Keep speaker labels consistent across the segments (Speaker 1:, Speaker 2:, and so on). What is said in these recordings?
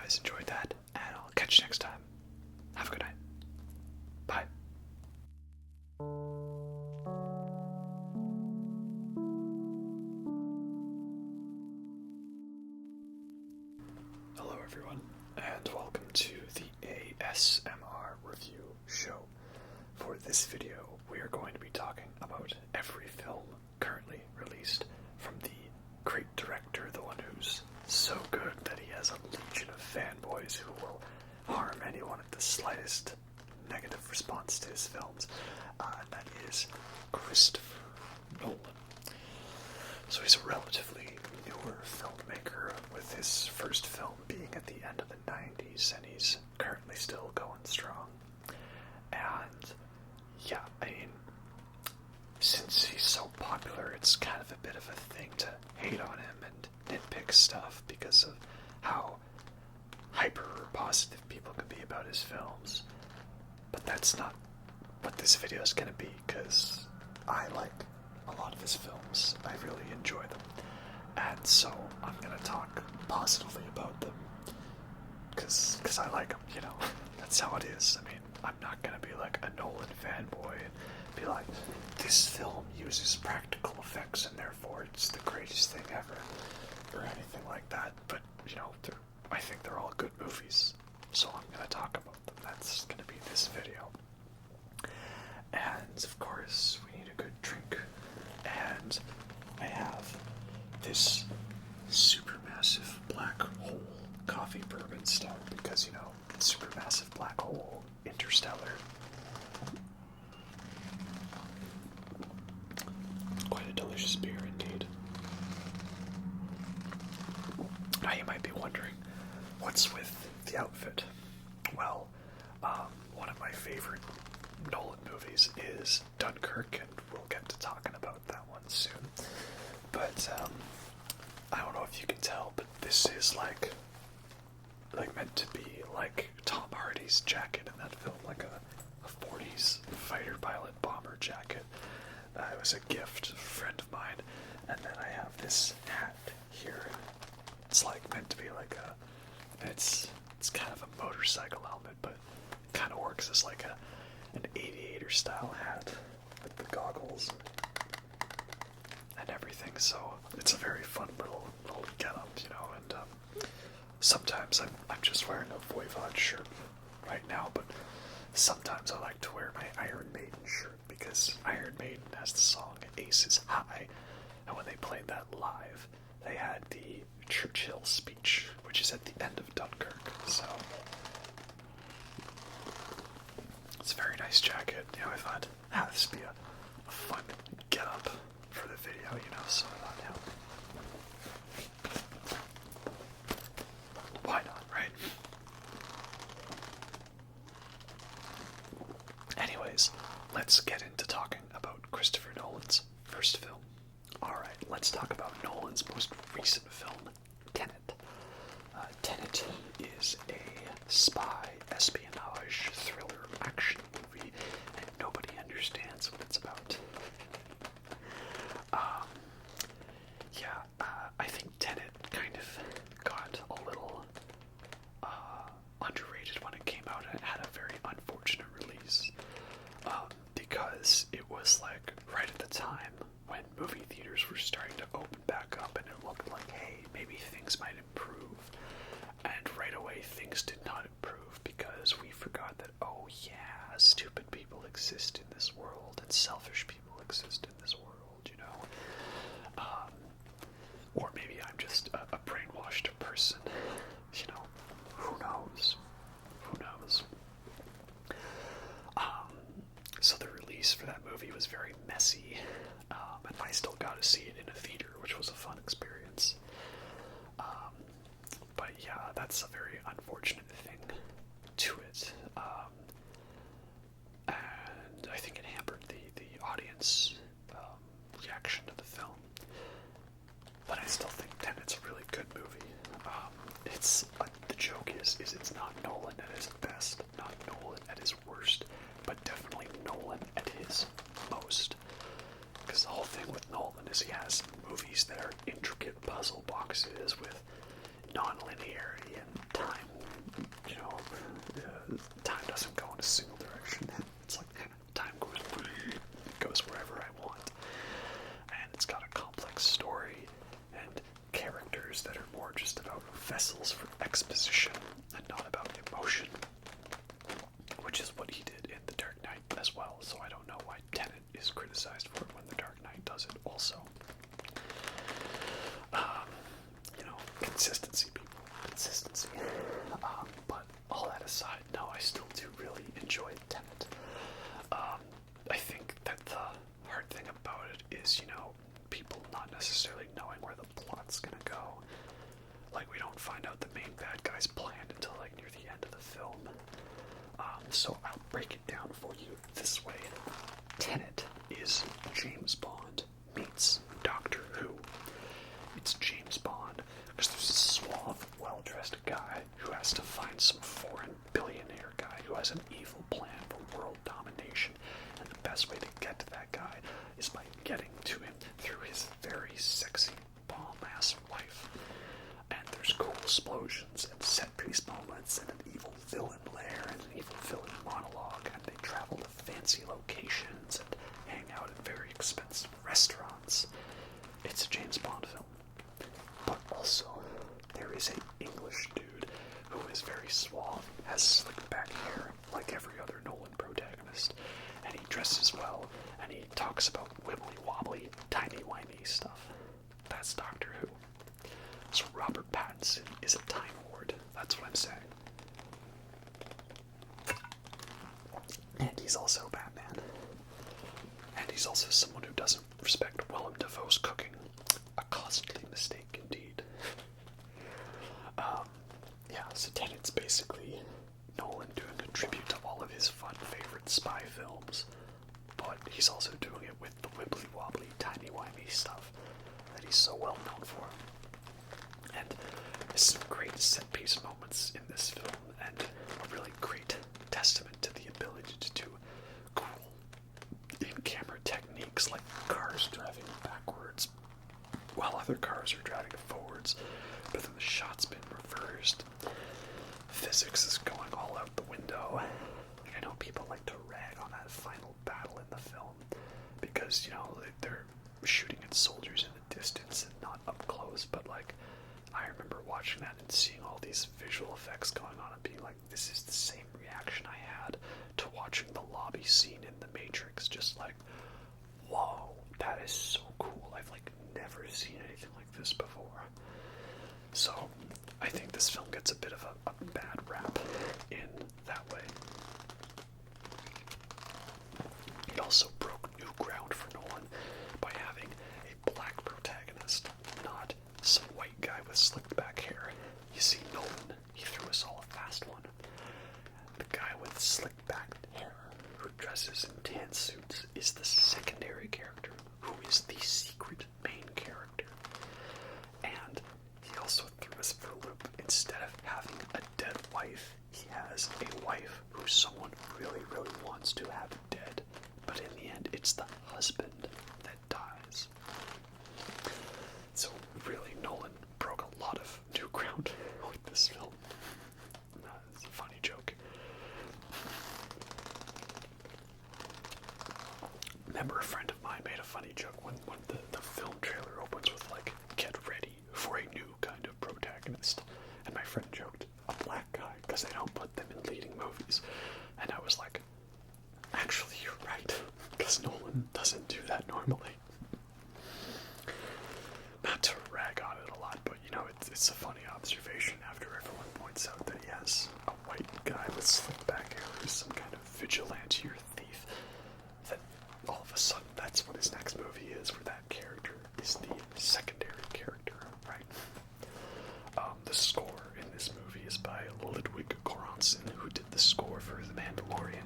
Speaker 1: guys enjoyed that, and I'll catch you next time. Have a good night. Bye. Hello everyone, and welcome to the ASMR review show. For this video, we are going to be talking about every film currently released from the great director, the one who's so good that he has a legion of fanboys who will harm anyone at the slightest negative response to his films, and that is Christopher Nolan. So he's a relatively newer filmmaker, with his first film being at the end of the 90s, and he's currently still going strong. And yeah, I mean, since he's so popular, it's kind of a bit of a thing to hate on him and nitpick stuff because of how hyper positive people can be about his films. But that's not what this video is going to be, because I like a lot of his films. I really enjoy them. And so I'm going to talk positively about them because I like them, you know. That's how it is. I mean, I'm not going to be like a Nolan fanboy and be like, this film uses practical effects and therefore it's the greatest thing ever, or anything like that. But, you know, I think they're all good movies, so I'm going to talk about them. That's going to be this video. And, of course, we need a good drink. And I have this supermassive black hole coffee bourbon stout because, you know, supermassive black hole, Interstellar. Quite a delicious beer indeed. Now you might be wondering, what's with the outfit? Well, one of my favorite Nolan movies is Dunkirk, and we'll get to talking about that one soon. But I don't know if you can tell, but this is like meant to be like Tom Hardy's jacket in that film, like a 40s fighter pilot bomber jacket. It was a gift, a friend of mine, and then I have this hat here. It's like meant to be like it's kind of a motorcycle helmet, but it kind of works as like an aviator style hat with the goggles and everything. So it's a very fun little get-up, you know. And sometimes I'm just wearing a Voivod shirt right now, but sometimes I like to wear my Iron Maiden shirt because Iron Maiden has the song Aces High, and when they played that live, they had the Churchill speech, which is at the end of Dunkirk. So it's a very nice jacket. You know, I thought, this would be a fun get-up for the video, you know, so I thought, why not, right? Anyways, let's get into talking about Christopher Nolan's first film. Alright, let's talk about Nolan's most recent film, Tenet. Tenet is a spy, espionage, thriller, action movie, and nobody understands what it's about. I think Tenet kind of got a little underrated when it came out. It had a very unfortunate release because it was like right at the time when movie theaters were starting to open back up, and it looked like, hey, maybe things might improve. And right away things did not improve because we forgot that, oh yeah, stupid people exist in this world and selfish people exist in this world, you know. Or maybe I'm just a brainwashed person, you know. Who knows? Who knows? So the release for that movie was very messy, and I still got to see it in a theater, which was a fun experience. But yeah, that's a very unfortunate thing to it, and I think it hampered the audience reaction to the film. But I still think Tenet's a really good movie. The joke is it's not Nolan at his best, not Nolan at his worst, but definitely Nolan at his most. Because the whole thing with Nolan is he has movies that are intricate puzzle boxes with non-linearity and time single direction. It's like time goes wherever I want. And it's got a complex story and characters that are more just about vessels for exposition and not about emotion, which is what he did in The Dark Knight as well. So I don't know why Tenet is criticized for it when The Dark Knight does it also. Consistency, people. Consistency. But all that aside, no, I still do really enjoy Tenet. I think that the hard thing about it is, people not necessarily knowing where the plot's gonna go. Like, we don't find out the main bad guy's plan until, like, near the end of the film. So I'll break it down for you this way. Tenet is James Bond meets Doctor Who. It's James Bond because there's a suave, well-dressed guy who has to find some foreign billionaire guy who has an evil plan for world domination, and the best way to get to that guy is by getting to him through his very sexy bomb-ass wife. And there's cool explosions and set-piece moments and an evil villain lair and an evil villain monologue, and they travel to fancy locations and hang out in very expensive restaurants. It's a James Bond film. But also, there is an English dude who is very suave, has slick back hair like every other Nolan protagonist, and he dresses well, and he talks about wibbly-wobbly, timey-wimey stuff. That's Doctor Who. So Robert Pattinson is a Time Lord, that's what I'm saying. And he's also Batman. And he's also someone who doesn't respect Willem Dafoe's cooking. A costly mistake indeed. So Tenet's basically Nolan doing a tribute to all of his fun favorite spy films, but he's also doing it with the wibbly-wobbly, timey-wimey stuff that he's so well known for. And there's some great set-piece moments in this film, and a really great testament to the ability to do cool in-camera techniques like cars driving backwards while other cars are driving forwards, but then the shot's been reversed. Physics is going all out the window. I know people like to rag on that final battle in the film because, they're shooting at soldiers in the distance and not up close, but I remember watching that and seeing all these visual effects going on and being like, this is the same reaction I had to watching the lobby scene in The Matrix, just like, whoa, that is so cool. I've never seen anything like this before. So I think this film gets a bit of a bad rap in that way. It also broke new ground for Nolan by having a black protagonist, not some white guy with slicked back hair. You see, Nolan, he threw us all a fast one. The guy with slicked back hair who dresses in tan suits is the secondary character, who is the secret main character. And he also threw us for a loop. Instead of having a dead wife, he has a wife who someone really, really wants to have dead. But in the end, it's the husband that dies. So really, Nolan broke a lot of new ground with this film. It's a funny joke. Remember, a friend of mine made a funny joke when the film trailer opens with get ready for a new kind of protagonist. And my friend joked, a black guy, because they don't put them in leading movies. And I was like, actually, you're right, because Nolan doesn't do that normally. Not to rag on it a lot, but it's a funny observation after everyone points out that he has a white guy with slick back hair who's some kind of vigilante or thief, that all of a sudden that's what his next movie is, where that character is the secondary character, right? The score in this movie is by Ludwig Göransson, who did the score for The Mandalorian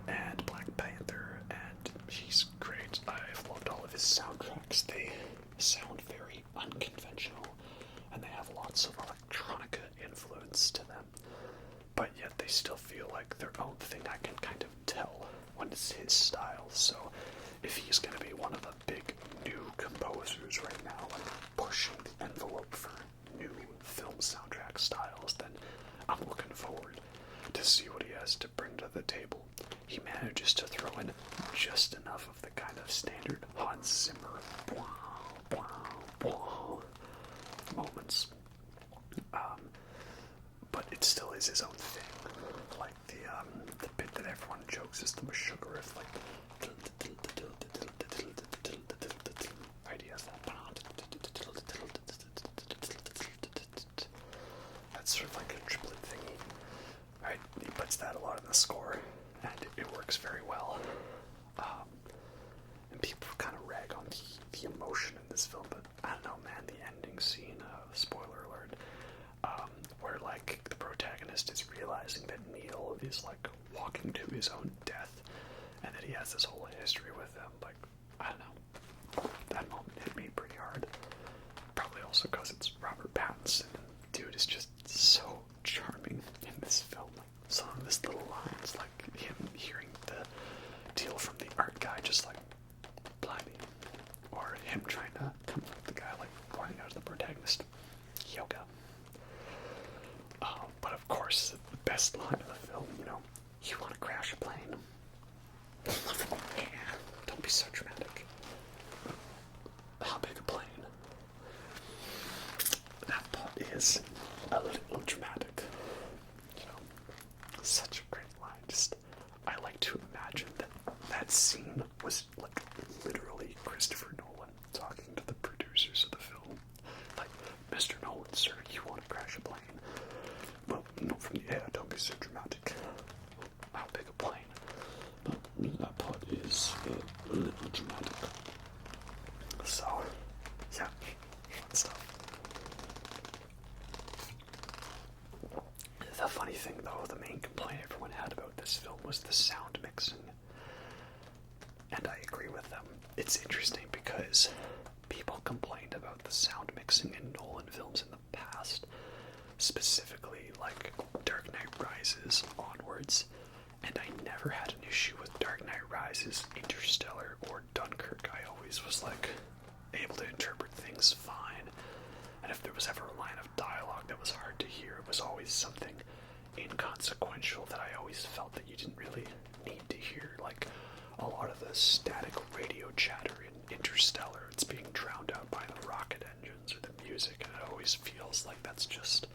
Speaker 1: and Black Panther, and he's great. I've loved all of his soundtracks. They sound very unconventional, and they have lots of electronica influence to them, but yet they still feel like their own thing. I can kind of tell when it's his style. So if he's going to be one of the big new composers right now, pushing the envelope for new film soundtrack styles, then I'm looking forward to see what he has has to bring to the table. He manages to throw in just enough of the kind of standard Hans Zimmer moments, but it still is his own thing. Like the bit that everyone jokes is the Meshuggah riff, like right, he has that. That's sort of like a triplet thingy, right? He puts that a lot in the score, and it works very well. And people kind of rag on the emotion in this film, but I don't know, man, the ending scene, spoiler alert, where like the protagonist is realizing that Neil is like walking to his own death, and that he has this whole history with them. Like, I don't know, that moment hit me pretty hard. Probably also because it's Robert Pattinson. Dude is just so charming in this film. Like, some of his little lines, like him hearing the deal from the art guy, just like, blimey, or him trying to comfort the guy, like pointing out to the protagonist, yoga. But of course, the best line of the film, you want to crash a plane? Yeah, don't be so dramatic. How big a plane? That part is a little dramatic. Such a great line. Just, I like to imagine that scene was like literally Christopher Nolan talking to the producers of the film. Like, Mr. Nolan, sir, you want to crash a plane? Well, not from the air, don't be so dramatic. How big a plane? That part is a little dramatic. So, yeah, fun stuff. The funny thing, though, the main complaint everyone had about this film was the sound mixing. And I agree with them. It's interesting because people complained about the sound mixing in Nolan films in the past, specifically like Dark Knight Rises onwards, and I never had an issue with Dark Knight Rises, Interstellar, or Dunkirk. I always was like able to interpret things fine, and if there was ever a line of dialogue that was hard to hear, it was always something inconsequential that I always felt that you didn't really need to hear. Like a lot of the static radio chatter in Interstellar, it's being drowned out by the rocket engines or the music, and it always feels like that's just,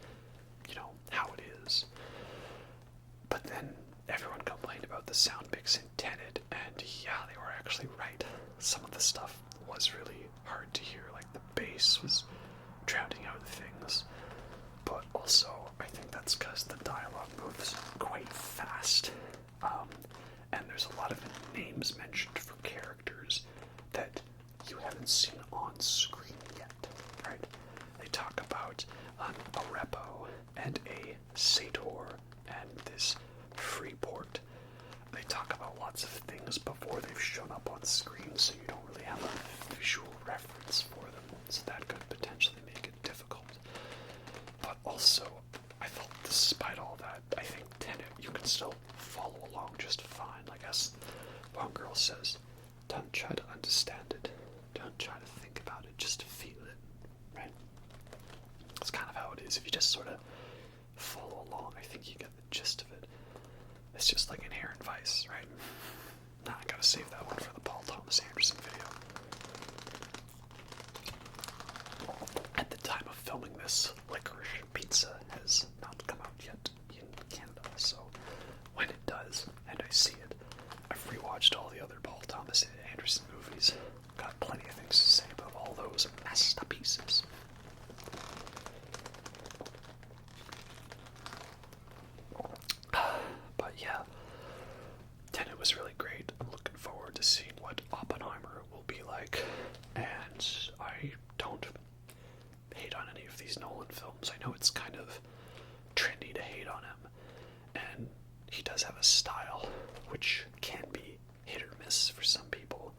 Speaker 1: how it is. But then everyone complained about the sound mix in Tenet, and yeah, they were actually right. Some of the stuff was really hard to hear, like the bass was drowning out things. But also, I think that's because the dialogue moves quite fast. And there's a lot of names mentioned for characters that you haven't seen on screen yet, right? They talk about a Repo and a Sator and this Freeport. They talk about lots of things before they've shown up on screen, so you don't really have a visual reference for them, so that could potentially make it difficult. But also, I felt despite all that, I think Tenet, you can still follow along just fine. Like as one girl says, don't try to understand it, don't try to think about it, just feel it, right? That's kind of how it is. If you just sort of follow along, I think you get the gist of it. It's just like Inherent Vice, right? Nah, I gotta save that one for the Paul Thomas Anderson video. At the time of filming this, Licorice Pizza has not come out yet in Canada, so when it does, and I see it, I've rewatched all the other Paul Thomas Anderson movies. Got plenty of things to say about all those masterpieces. But yeah, Tenet was really great. I'm looking forward to seeing what Oppenheimer will be like, and I don't hate on any of these Nolan films. I know it's kind of trendy to hate on him, and he does have a style which can be hit or miss for some people,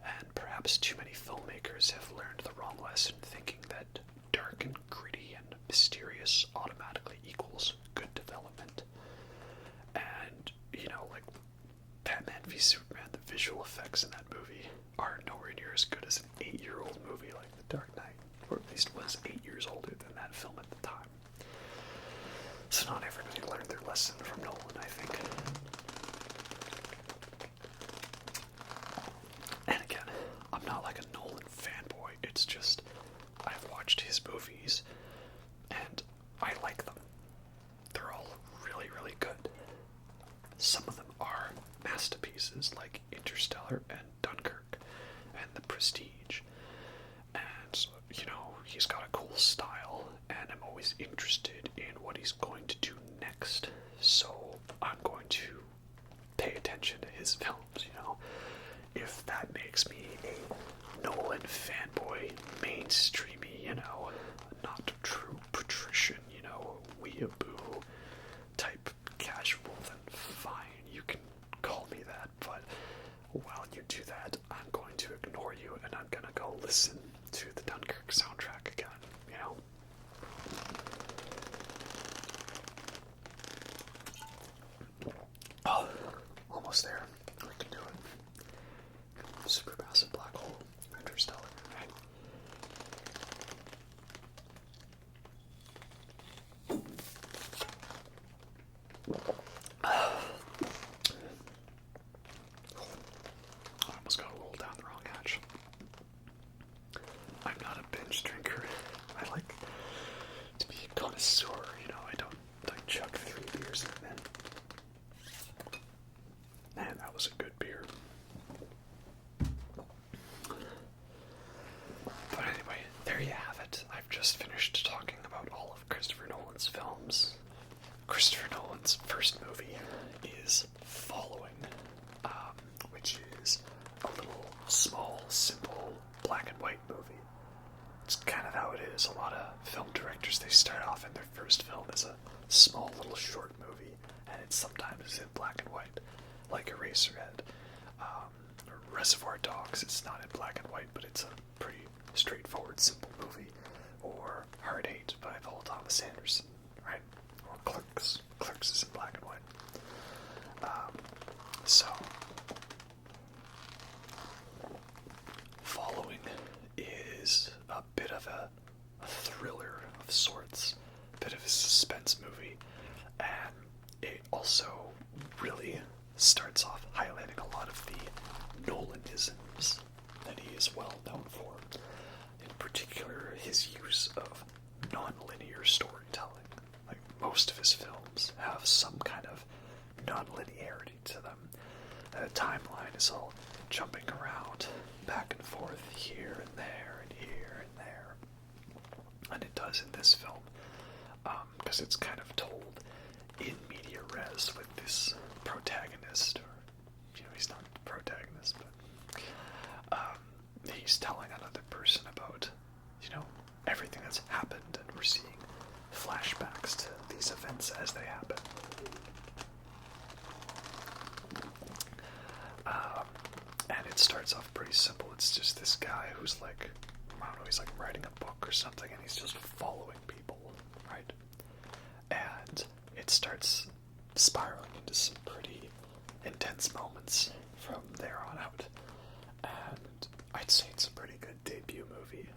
Speaker 1: and perhaps too many filmmakers have learned the wrong lesson, thinking that dark and gritty and mysterious automatically equals good development. And, like Batman v Superman, the visual effects in that movie are nowhere near as good as an 8-year-old movie like The Dark Knight, or at least was 8 years older than that film at the time. So not everybody learned their lesson from Nolan, I think. And again, I'm not like a Nolan fanboy, it's just I've watched his movies and I like them. They're all really, really good. Some of them are masterpieces like Interstellar and Dunkirk and The Prestige. And, you know, he's got a cool style, and I'm always interested in what he's going to do next. So I'm going to pay attention to his films, you know. If that makes me a Nolan fanboy, mainstreamy, you know, not true patrician, you know, weeaboo type casual, then fine, you can call me that. But while you do that, I'm going to ignore you and I'm gonna go listen to the Dunkirk soundtrack again, you know. Oh, almost there. We can do it. Supermassive black hole, Interstellar, right? I almost got a little down the wrong hatch. I'm not a binge drinker. I like to be a connoisseur, you know. I don't chuck 3 beers in a minute. Man, that was a good beer. But anyway, there you have it. I've just finished talking about all of Christopher Nolan's films. Christopher Nolan's first movie is Following, which is a little small, simple, black and white movie. It's kind of how it is. A lot of film directors, they start off in their first film as a small little short movie, and it's sometimes in black and white, like Eraserhead. Reservoir Dogs, it's not in black and white, but it's a pretty straightforward, simple movie. Or Hard Eight by Paul Thomas Anderson, right? Or Clerks. Clerks is in black and white. So, Following is a bit of a thriller of sorts, a bit of a suspense movie, and it also really starts off highlighting a lot of the Nolanisms that he is well known for. In particular, his use of non-linear storytelling. Like, most of his films have some kind of non-linearity to them. The timeline is all jumping around, back and forth, here and there, and here and there. And it does in this film, because it's kind of told in media res with this protagonist, or, you know, he's not the protagonist, but he's telling another person about, you know, everything that's happened, and we're seeing flashbacks to these events as they happen. And it starts off pretty simple. It's just this guy who's like, I don't know, he's like writing a book or something, and he's just following people, right? And it starts spiraling into some pretty intense moments from there on out. And I'd say it's a pretty good debut movie.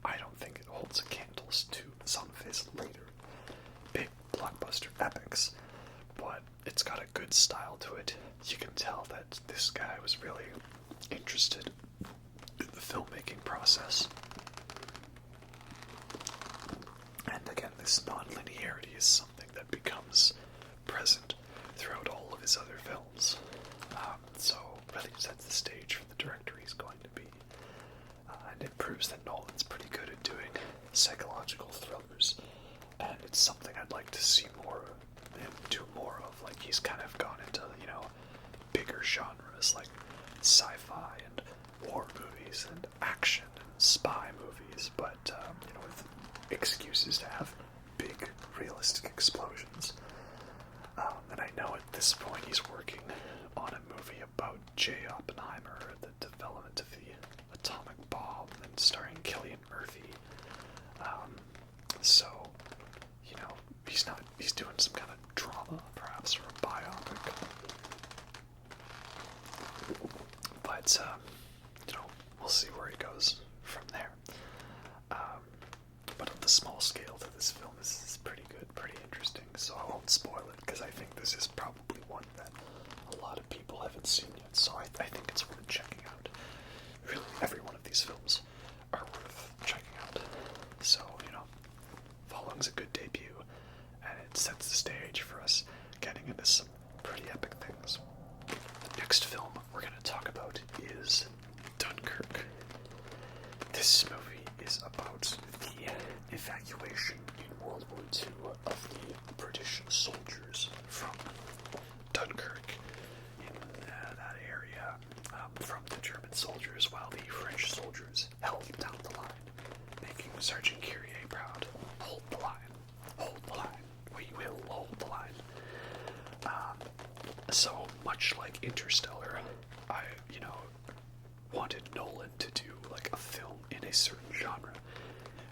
Speaker 1: I don't think it holds a candle to some of his later big blockbuster epics, but it's got a good style to it. You can tell that this guy was really interested in the filmmaking process. And again, this non-linearity is something that becomes present throughout all of his other films. So really sets the stage for the director he's going to be. And it proves that Nolan's pretty good at doing psychological thrillers. And it's something I'd like to see more of him do more of. Like, he's kind of gone into, you know, bigger genres like sci-fi and war movies and action and spy movies, but you know, with excuses to have big realistic explosions. And I know at this point he's working on a movie about J. Oppenheimer, the development of the atomic bomb, and starring Cillian Murphy. So, you know, he's doing some kind of drama, perhaps, or a biopic. But, you know, we'll see where he goes from there. But on the small scale to this film is pretty good, pretty interesting, so I won't spoil it, because I think this is probably one that a lot of people haven't seen yet, so I think it's worth checking out. Really, every one of these films are worth checking out. So, Following's a good debut, and it sets the stage for us getting into some pretty epic things. The next film we're going to talk about is Dunkirk. This movie is about the evacuation in World War II of the British soldiers from Dunkirk in that area, from the German soldiers, while the French soldiers held down the line, making Sergeant Curie proud. Hold the line. Hold the line. We will hold the line. So much like Interstellar, I, wanted Nolan to do like a film in a certain genre.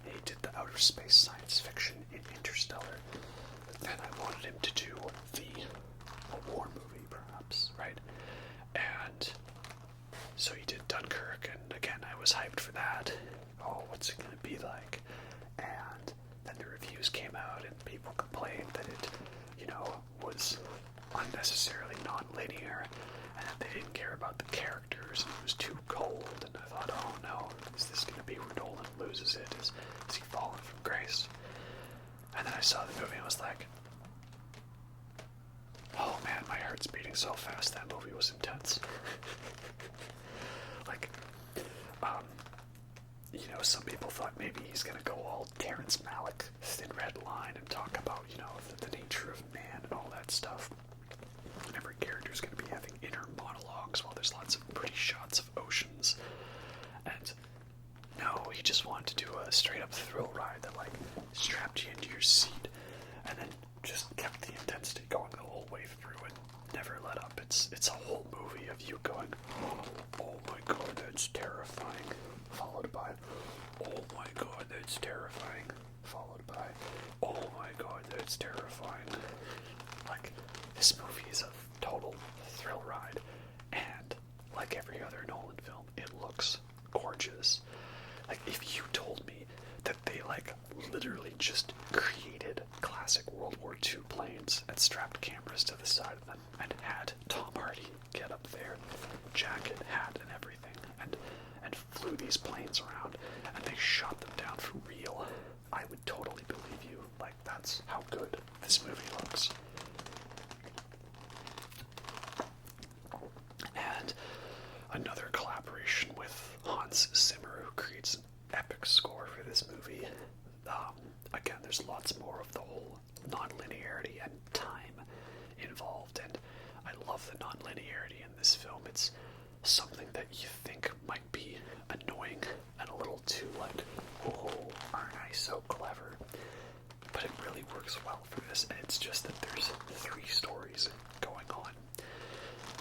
Speaker 1: He did the outer space science fiction in Interstellar. Then I wanted him to do a war movie, perhaps, right? And so he did Dunkirk, and again, I was hyped for that. Oh, what's it going to be like? And then the reviews came out, and people complained that it, was unnecessarily non-linear, and that they didn't care about the characters, and it was too cold, and I thought, oh no, is this going to be where Nolan loses it? Is he falling from grace? And then I saw the movie, and I was like, oh man, my heart's beating so fast. That movie was intense. Some people thought maybe he's going to go all Terrence Malick, Thin Red Line, and talk about, the nature of man and all that stuff. And every character's going to be having inner monologues while there's lots of pretty shots of oceans. And no, he just wanted to do a straight-up thrill ride that, strapped you into your seat and then just kept the intensity going the whole way through and never let up. It's a whole movie of you going, oh my god, that's terrifying, followed by, oh my god, that's terrifying, followed by, oh my god, that's terrifying. This movie is a total thrill ride, and like every other Nolan film, it looks gorgeous. If you told me that they, literally just created classic World War II planes and strapped cameras to the side of them and had Tom Hardy get up there, jacket, hat, and everything, and flew these planes around, and they shot them down for real, I would totally believe you. That's how good this movie looks. And another collaboration with Hans Zimmer, who creates an epic score for this movie. Again, there's lots more of the whole non-linearity and time involved, and I love the non-linearity in this film. It's something that you think might be annoying and a little too oh, aren't I so clever? But it really works well for this, and it's just that there's three stories going on.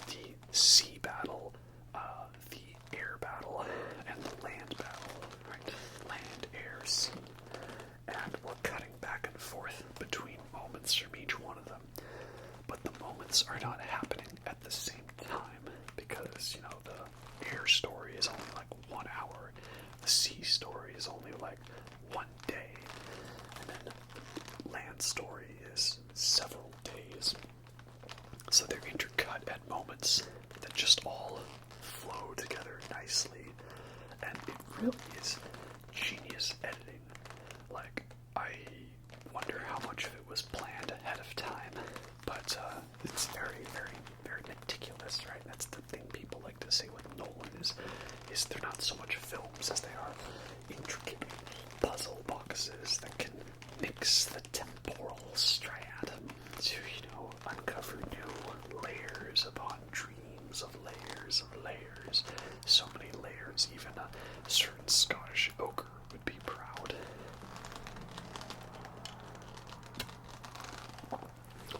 Speaker 1: The sea battle, the air battle, and the land battle, right? Land, air, sea. And we're cutting back and forth between moments from each one of them. But the moments are not happening at the same time because, the air story is only 1 hour. The sea story is only 1 day. And then the land story is several days. So they're intercut at moments that just all flow together nicely. And it really is genius editing. I wonder how much of it was planned ahead of time, but it's very, very, very meticulous, right? That's the thing people like to say with Nolan is they're not so much films as they are intricate puzzle boxes that can mix the temporal strand to, uncover new layers upon dreams of layers of layers. So many layers, even a certain Scottish ogre would be proud.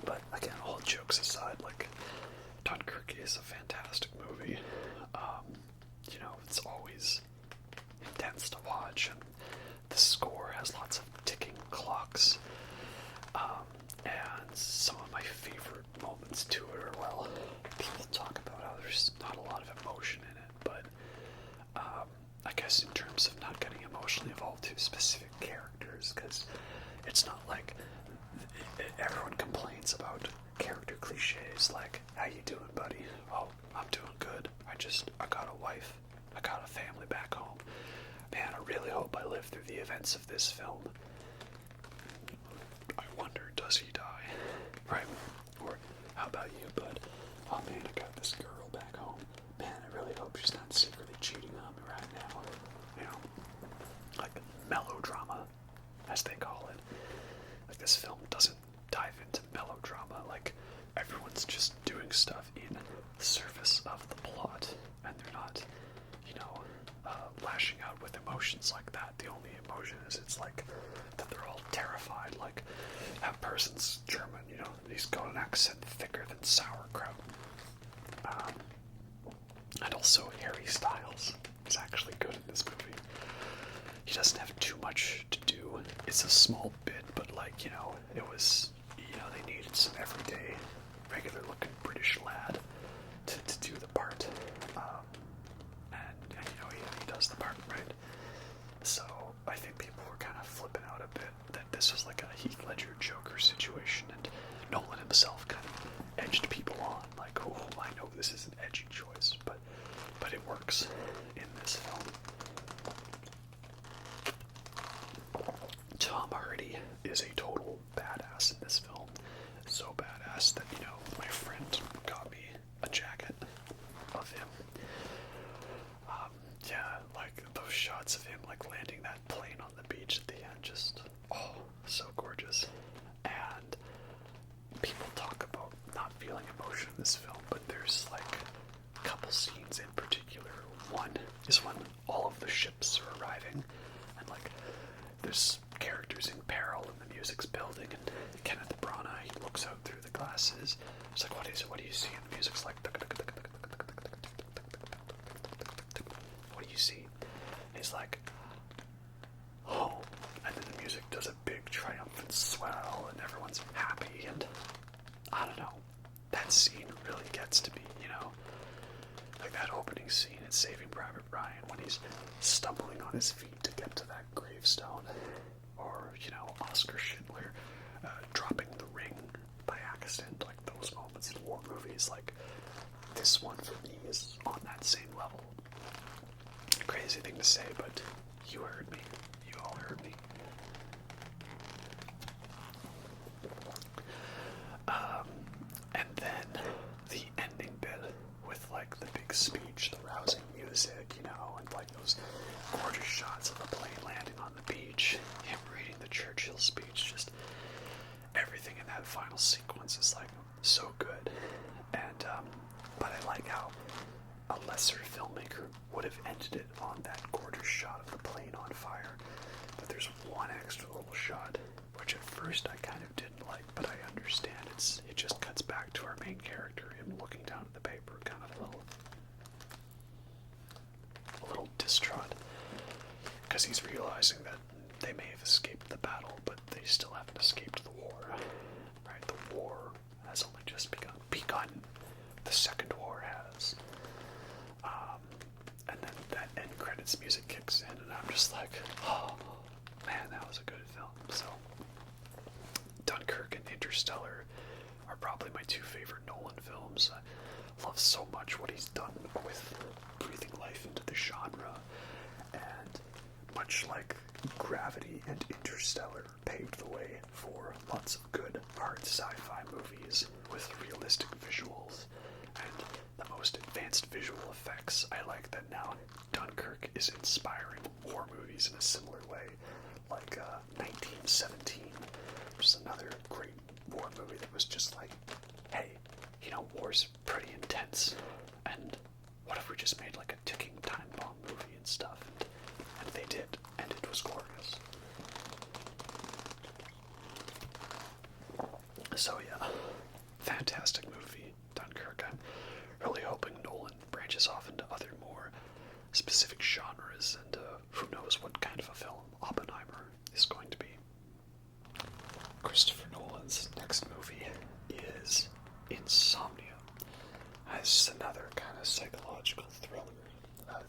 Speaker 1: But again, all jokes aside, Dunkirk is a fantastic movie. It's always intense to watch, and the score has lots of ticking clocks. And some of my favorite moments to it are, people talk about how there's not a lot of emotion in it, but I guess in terms of not getting emotionally involved to specific characters, because it's not like everyone complains about he's like, "How you doing, buddy?" "Oh, I'm doing good. I got a wife. I got a family back home. Man, I really hope I live through the events of this film." I wonder, does he die? Right? Or, "How about you, bud?" "Oh man, I got this girl back home. Man, I really hope she's not secretly cheating on me right now." You know, like melodrama, as they call it. Like, this film doesn't dive into melodrama. Like, everyone's just doing stuff in service of the plot, and they're not, lashing out with emotions like that. The only emotion is it's like that they're all terrified. Like, that person's German, he's got an accent thicker than sauerkraut. And also Harry Styles is actually good in this movie. He doesn't have too much to do. It's a small bit, but it was, they needed some everyday, regular looking British lad to do the part. And he does the part right. So I think people were kind of flipping out a bit that this was like a Heath Ledger Joker situation, and Nolan himself kind of edged people on, like, "Oh, I know this is an edgy choice, but it works in this film." Tom Hardy is a total badass in this film. So badass that, my friend got me a jacket of him. Yeah, like those shots of him like landing that plane on the beach at the end, just, oh, so gorgeous. And people talk about not feeling emotion in this film, but there's like a couple scenes in particular. One is when all of the ships are arriving, and like there's characters in peril and the music's building, and Kenneth Branagh, he looks out through the glasses. It's like, what do you see? And the music's like, what do you see? And he's like, "Oh," and then the music does a big triumphant swell, and everyone's happy, and I don't know, that scene really gets to me, like that opening scene in Saving Private Ryan when he's stumbling on his feet to get to that gravestone, or Oscar Schindler dropping the ring by accident. Like, those moments in war movies, like this one for me is on that same level. Crazy thing to say, but you heard me. You all heard me. And then the ending bit with like the big speech, the rousing music, and like those gorgeous shots of the plane landing on the beach, him reading the Churchill speech, just everything in that final sequence is like so good. And but I like how a lesser filmmaker would have ended it on that gorgeous shot of the plane on fire. But there's one extra little shot, which at first I kind of didn't like, but I understand it just cuts back to our main character, him looking down at the paper, kind of a little distraught, because he's realizing that they may have escaped the battle, but they still haven't escaped the war. Right? The war has only just begun. The second war has. And then that end credits music kicks in, and I'm just like, oh man, that was a good film. So Dunkirk and Interstellar are probably my two favorite Nolan films. I love so much what he's done with breathing life into the genre, and much like Gravity and Interstellar paved the way for lots of good hard sci-fi movies with realistic visuals and the most advanced visual effects. I like that now Dunkirk is inspiring war movies in a similar way, like 1917, which is another great war movie that was just like, hey, war's pretty intense, and what if we just made like a ticking time bomb movie and stuff, and they did, and it was glorious. So yeah, fantastic movie, Dunkirk. I'm really hoping Nolan branches off into other more specific genres, and who knows what kind of a film Oppenheimer is going to be. Christopher Nolan's next movie is Insomnia. It's another kind of psychological thriller.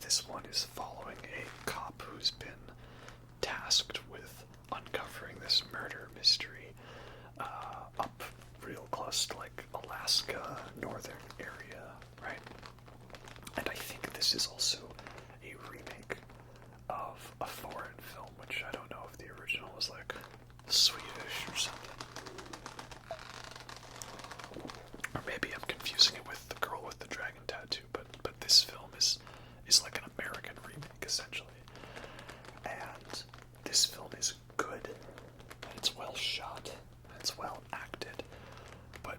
Speaker 1: This one is following a cop who's been tasked with uncovering this murder mystery up real close to like Alaska Alaska, northern area, right? And I think this is also a remake of a foreign film, which I don't know if the original was like Swedish or something. Or maybe I'm confusing it with The Girl with the Dragon Tattoo, but this film is like an American remake, essentially. And this film is good, and it's well shot, and it's well acted, but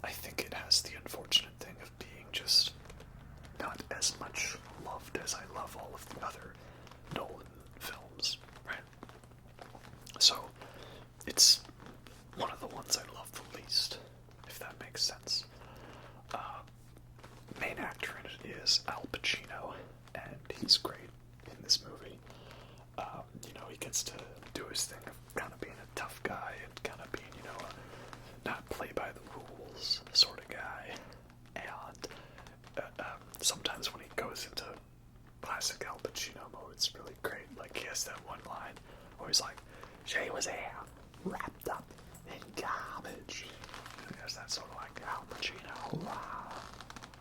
Speaker 1: I think it has the unfortunate thing of being just not as much loved as I love all of the other Nolan films, right? So, it's one of the ones I love the least, if that makes sense. Main actor in it is Al Pacino, and he's great in this movie. He gets to do his thing of kind of being a tough guy and kind of being, a not play by the rules sort of guy. And sometimes when he goes into classic Al Pacino mode, it's really great. Like, he has that one line where he's like, "She was here, wrapped up in garbage." And he has that sort of like Al Pacino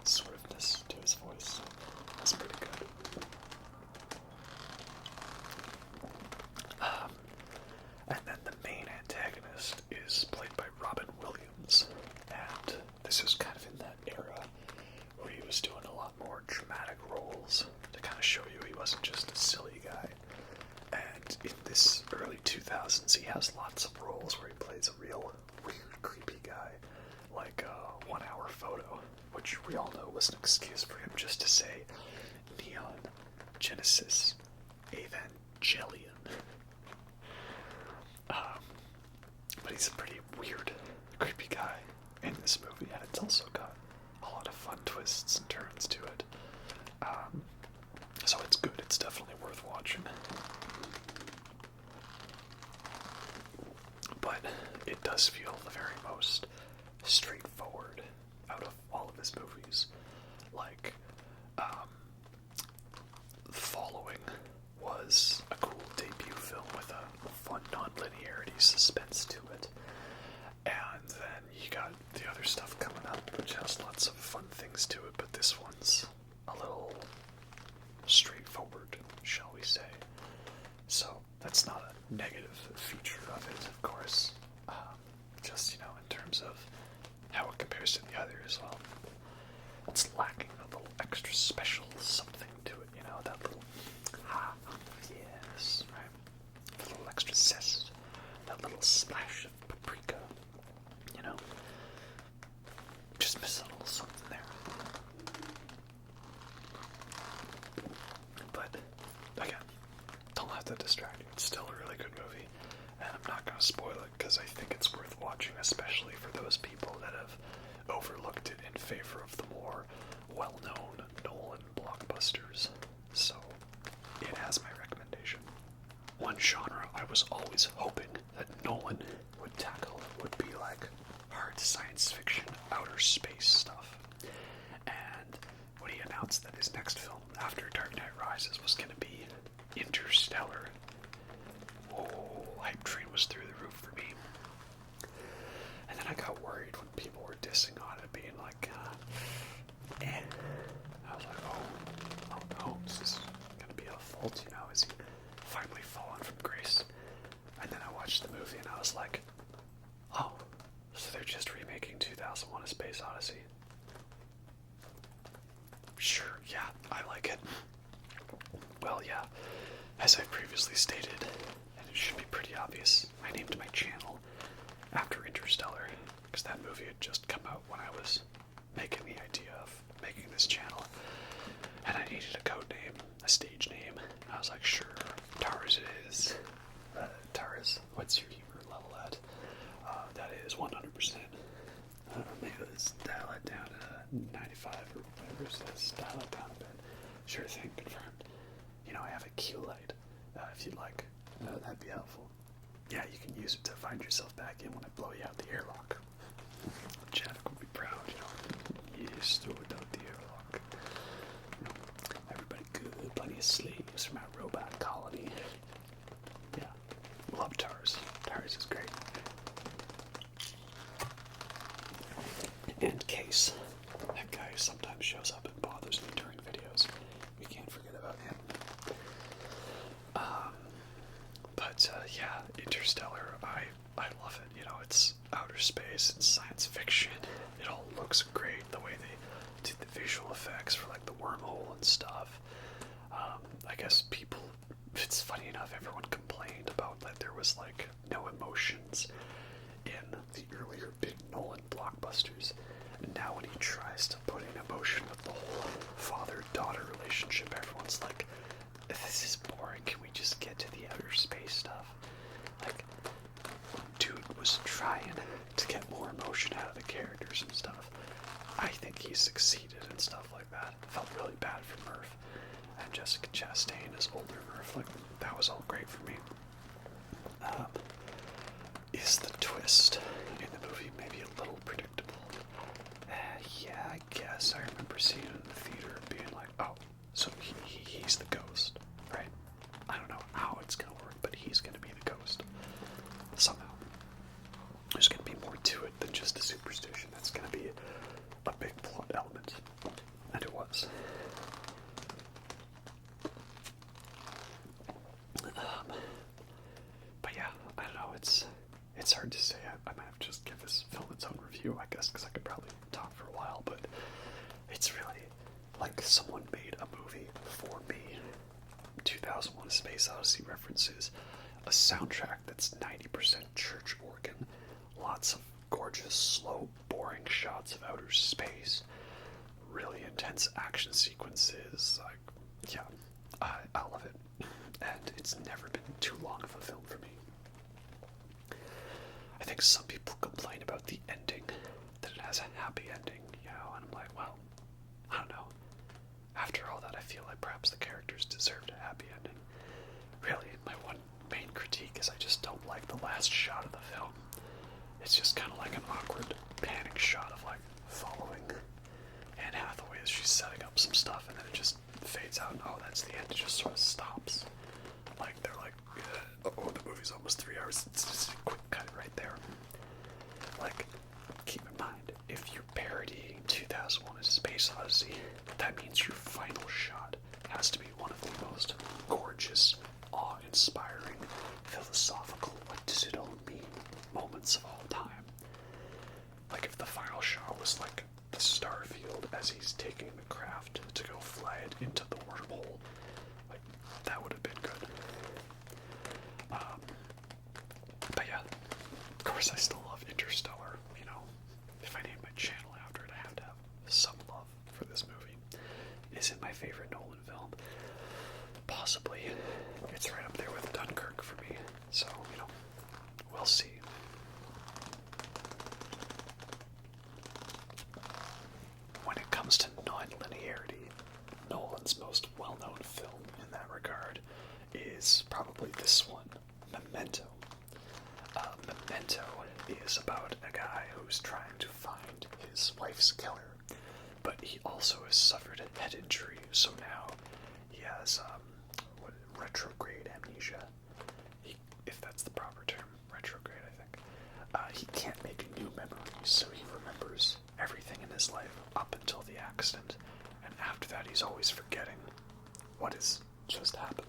Speaker 1: sort-ofness to his voice. That's pretty good. And then the main antagonist is played by Robin Williams, and this is kind of in that era where he was doing a lot more dramatic roles to kind of show you he wasn't just a silly guy. And in this early 2000s, he has lots of roles where he plays a real weird, creepy guy, like 1 Hour Photo, which we all know was an excuse for him just to say Neon Genesis Evangelion. But he's a pretty weird, creepy guy in this movie, and it's also got a lot of fun twists and turns to it. So it's good. It's definitely worth watching. But it does feel the very most straightforward out of all of his movies. Like, The Following was a cool debut film with a fun non-linearity suspense to it. And then you got the other stuff coming up, which has lots of fun things to it, but this one's a little straightforward, shall we say. So that's not a negative feature of it, of course. Just, in terms of how it compares to the others, well, it's lacking a little extra special something to it, that little, yes, right? A little extra zest, that little splash of paprika, just missing a little something there. But, again, don't let that distract you. It's still a really good movie, and I'm not going to spoil it because I think it's worth watching, especially for those people that have overlooked it in favor of the more well-known Nolan blockbusters. So, it has my recommendation. One genre I was always hoping that Nolan would tackle would be like hard science fiction, outer space stuff. And when he announced that his next film after Dark Knight Rises was going to be Interstellar, hype train was through the roof for me. And then I got worried when people were dissing on it, being like, I was like, oh no, is this gonna be a fault, is he finally fallen from grace? And then I watched the movie and I was like, oh, so they're just remaking 2001: A Space Odyssey. Sure, yeah, I like it. Well, yeah, as I previously stated, and it should be pretty obvious, I named my channel after Interstellar, because that movie had just come out when I was making the idea of making this channel, and I needed a code name, a stage name, and I was like, sure, Tars it is. Tars, what's your humor level at? That is 100%. Maybe let's dial it down to 95 or whatever it says. Dial it down a bit. Sure thing, confirmed. I have a cue light, if you'd like. That'd be helpful. Yeah, you can use it to find yourself back in when I blow you out the airlock. Chadwick would be proud, Yes, throw it out the airlock. Everybody good, plenty of slaves from our robot colony. Yeah, love Tars. Tars is great. And Reese. That guy who sometimes shows up and bothers me during videos. We can't forget about him. Yeah, Interstellar, I love it. You know, it's outer space, it's science fiction. It all looks great, the way they did the visual effects for like the wormhole and stuff. I guess it's funny enough, everyone complained about that there was like no emotions in the earlier big Nolan blockbusters. And now when he tries to put in emotion with the whole father-daughter relationship, everyone's like, this is boring, can we just get to the outer space stuff? Like, dude was trying to get more emotion out of the characters and stuff. I think he succeeded and stuff like that. I felt really bad for Murph. And Jessica Chastain as older Murph, like, that was all great for me. Is the twist in the movie maybe a little predictable? Yeah, I guess. I remember seeing it in the theater and being like, oh, so he's the ghost, right? I don't know how it's gonna work, but he's gonna be the ghost. Somehow. There's gonna be more to it than just a superstition. That's gonna be a big plot element. And it was. But yeah, I don't know, it's hard to say. I might have to just give this film its own review, I guess, because I could probably talk for a while, but it's really like someone made a movie for me. 2001: A Space Odyssey references a soundtrack that's 90% church organ, lots of gorgeous, slow, boring shots of outer space, really intense action sequences. Like, yeah, I love it. And it's never been too long of a film for me. I think some people complain about the ending, that it has a happy ending, you know, and I'm like, well, I don't know. After all that, I feel like perhaps the characters deserved a happy ending. Really, my one main critique is I just don't like the last shot of the film. It's just kind of like an awkward panning shot of like following Anne Hathaway as she's setting up some stuff, and then it just fades out, and oh, that's the end. It just sort of stops. Like, they're like, oh, the movie's almost 3 hours. It's just a quick cut right there. Like, keep in mind, if you're parodying 2001: A Space Odyssey, that means your final shot has to be one of the most gorgeous, awe-inspiring, philosophical, what does it all mean, moments of all time. Like, if the final shot was like the starfield as he's taking the craft to go fly it into the wormhole, like, that would have been good. But yeah, of course I still love Interstellar, you know. If I name my channel after it, I have to have some love for this movie. Is it my favorite Nolan film? Possibly. It's right up there with Dunkirk for me, so, you know, we'll see. When it comes to non-linearity, Nolan's most well-known film in that regard is probably this one, Memento. Memento is about a guy who's trying to find his wife's killer, but he also has suffered a head injury, so now he has retrograde amnesia, if that's the proper term, retrograde, I think. He can't make new memories, so he remembers everything in his life up until the accident, and after that he's always forgetting what has just happened.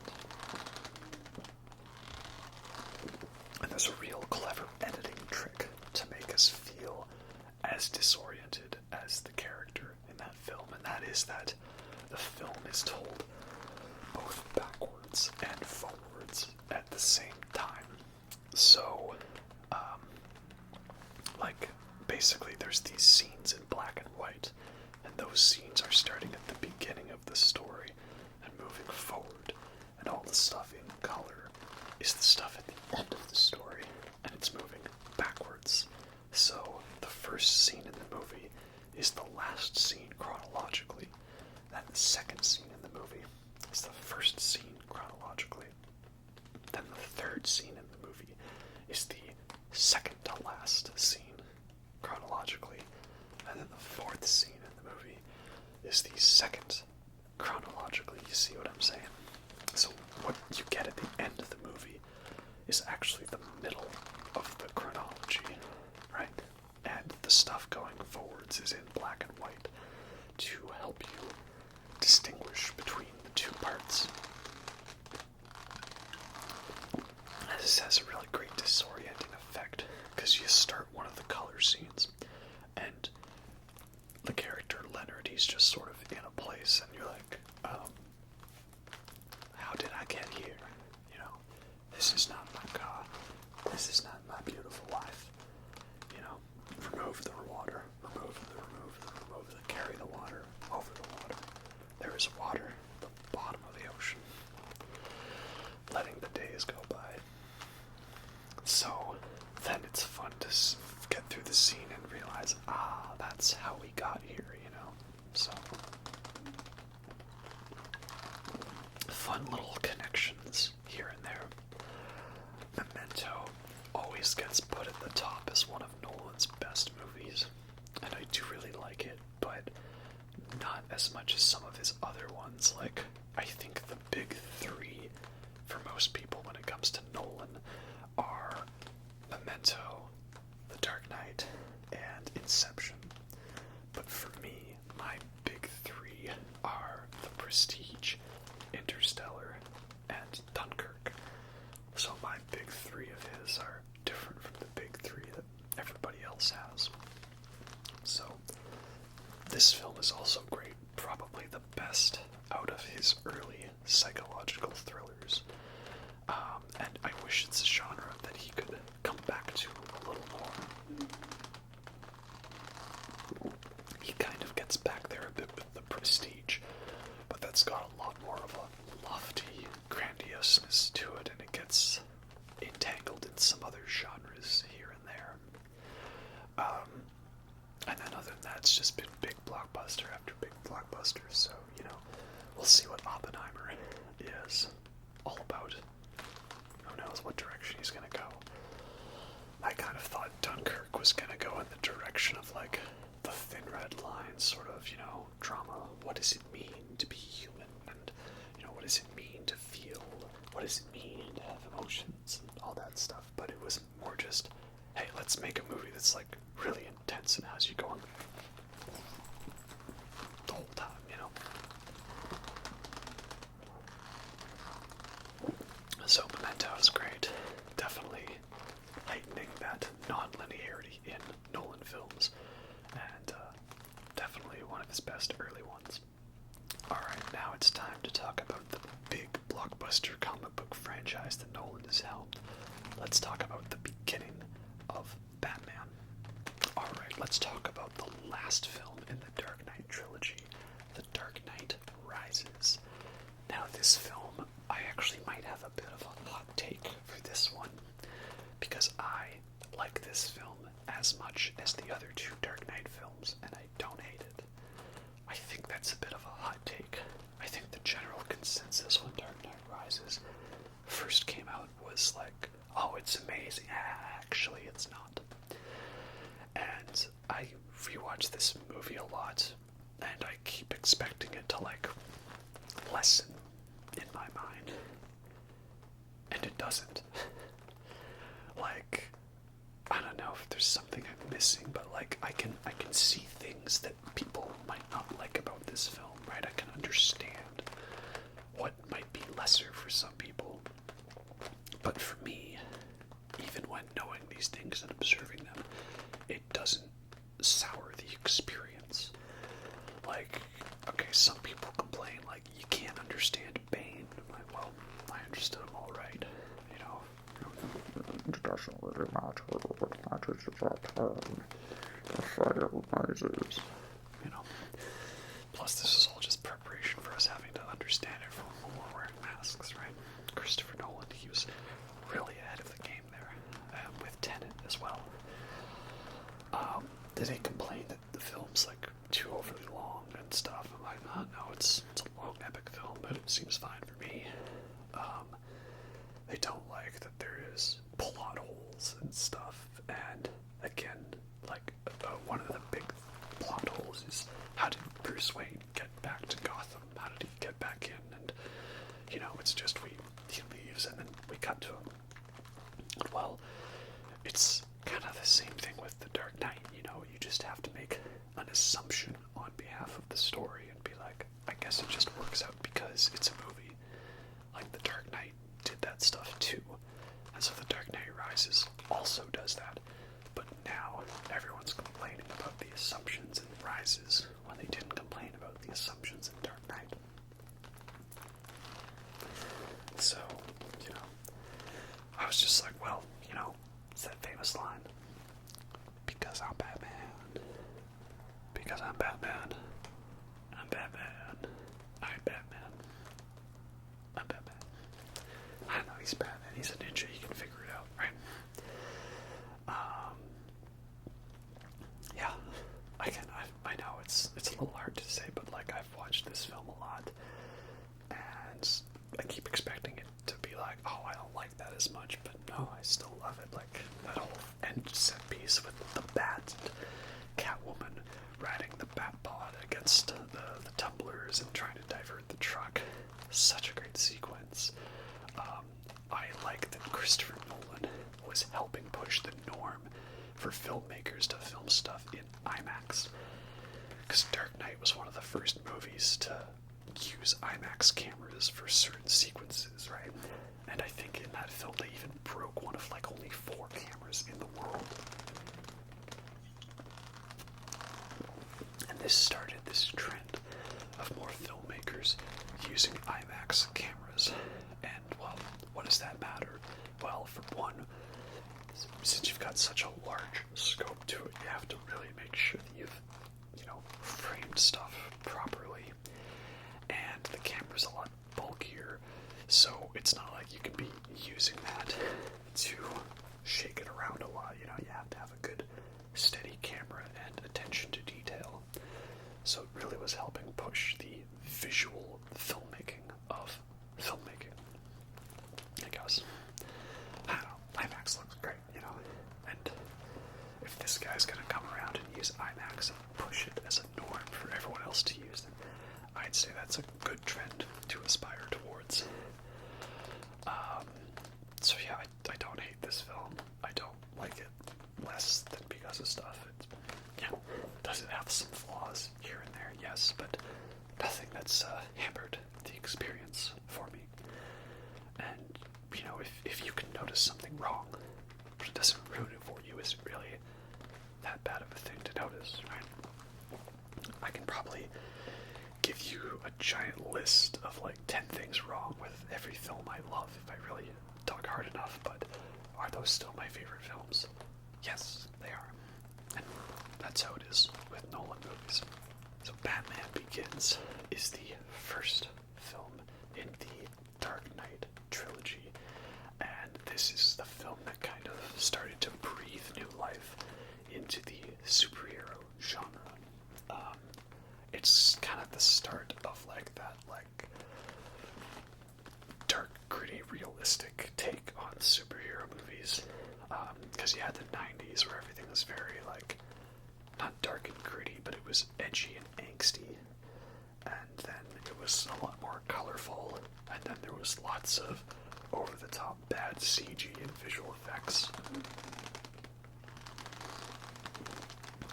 Speaker 1: And there's a real clever editing trick to make us feel as disoriented as the character in that film, and that is that the film is told both backwards and forwards at the same time. So, like, basically there's these scenes in black and white, and those scenes are starting at the beginning of the story and moving forward, and all the stuff in color is the stuff at the end of the story, and it's moving backwards. So the first scene in the movie is the last scene chronologically, then the second scene in the movie is the first scene chronologically, then the third scene in the movie is the second to last scene chronologically, and then the fourth scene in the movie is the second chronologically. You see what I'm saying? So what you get at the end of the movie is actually the middle of the chronology, right? And the stuff going forwards sequences in black and white to help you distinguish between the two parts. This has a really great disorienting effect because you start one of the color scenes and the character Leonard, he's just sort of in a place and you're like, how did I get here? You know, this is not my car. This is not my beautiful life. You know, remove the water, remove the carry the water, over the water. There is water at the bottom of the ocean. Letting the days go by. So then it's fun to get through the scene and realize, that's how we got here, you know? So, fun little connections here and there. Memento always gets put at the top as one of Nolan's best movies, and I do really like it, but not as much as some of his other ones. Like, I think the big three for most people when it comes to Nolan are Memento, The Dark Knight, and Inception. But for me, my big three are The Prestige, Interstellar, and Dunkirk. So my big three of his are different from the big three that everybody else has. So this film is also great, probably the best out of his early psychological thrillers. And I wish it's a genre that he could come back to a little more. He kind of gets back there a bit with The Prestige, but that's got a lot more of a lofty grandiousness to it, and it gets entangled in some other genres here and there. And then other than that, it's just been big blockbuster after big blockbuster, so, you know, we'll see what Oppenheimer is all about. Who knows what direction he's gonna go. I kind of thought Dunkirk was gonna go in the direction of, like, the Thin Red Line sort of, you know, drama. What does it mean to be human? And, you know, what does it mean to feel? What does it mean to have emotions? And all that stuff. But it was more just, hey, let's make a movie that's, like, really intense and has you going the whole time, you know? So Memento is great. Definitely heightening that non-linearity in Nolan films. And definitely one of his best early ones. Alright, now it's time to talk about the big blockbuster comic book franchise that Nolan has helmed. Let's talk about the beginning of Batman. Alright, let's talk about the last film in the Dark Knight trilogy, The Dark Knight Rises. Now this film, I actually might have a bit of a hot take for this one, because I like this film as much as the other two Dark Knight films, and I don't hate it. I think that's a bit of a hot take. I think the general consensus when Dark Knight Rises first came out was like, oh, it's amazing. Actually, it's not. And I rewatch this movie a lot, and I keep expecting it to, like, lessen in my mind. And it doesn't. Like, I don't know if there's something I'm missing, but, like, I can see things that people might not like about this film, right? I can understand what might be lesser for some people. But for me, even when knowing these things and observing them, it doesn't sour the experience. Like, okay, some people complain, like, you can't understand Bane. I'm like, well, I understood him all right, you know. It doesn't really matter. What matters is our turn. The fire rises. You know. Plus, this is all just preparation for us having to understand it when we're wearing masks, right? Christopher Nolan, he was really ahead of the game there, with Tenet as well. Did they complain that the film's, like, too overly long and stuff? I'm like, oh, no, it's a long epic film, but it seems fine for me. They don't like that there is plot holes and stuff, and again, like, one of the big plot holes is, how did Bruce Wayne get back to Gotham? How did he get back in? And, you know, it's just he leaves and then we cut to him. Well, it's kind of the same thing with The Dark Knight, you know, you just have to make an the assumptions in Rises when they didn't complain about the assumptions in Dark Knight. So, I was just like, well, it's that famous line. Because I'm Batman. Because I'm Batman. I'm Batman. I'm Batman. I'm Batman. I know he's Batman. He's a ninja. He can figure it out, right? Yeah. Again, I know it's a little hard to say, but like I've watched this film a lot, and I keep expecting it to be like, oh, I don't like that as much, but no, I still love it. Like that whole end set piece with the bat and Catwoman riding the bat pod against the tumblers and trying to divert the truck. Such a great sequence. I like that Christopher Nolan was helping push the norm for filmmakers to film stuff in IMAX. Because Dark Knight was one of the first movies to use IMAX cameras for certain sequences, right? And I think in that film they even broke one of like only 4 cameras in the world. And this started this trend of more filmmakers using IMAX cameras. And, well, what does that matter? Well, for one, since you've got such a large scope to it, you have to really make sure that you've, framed stuff properly. And the camera's a lot bulkier, so it's not like you can be using that to shake it around a lot. You have to have a good steady camera and attention to detail. So it really was helping push the visual filmmaking of filmmaking, I guess. I don't know, IMAX looks great, and if this guy's gonna come around and use IMAX and push it as a norm for everyone else to use, then I'd say that's a good trend to aspire towards. So yeah, I don't hate this film. I don't like it less than because of stuff. Does it have some flaws here and there? Yes, but nothing that's hampered the experience for me. And, if you can notice something wrong, but it doesn't ruin it for you, is it really that bad of a thing to notice, right? I can probably give you a giant list of like 10 things wrong with every film I love if I really dug hard enough, but are those still my favorite films? Yes, they are. And that's how it is with Nolan movies. So Batman Begins is the first film in the Dark Knight trilogy, and this is the film that kind of started to breathe new life into the superhero genre. It's kind of the start of like that dark, gritty, realistic take on superhero movies. Because you had the 90s where everything was very not dark and gritty, but it was edgy and angsty. And then it was a lot more colorful, and then there was lots of over-the-top bad CG and visual effects.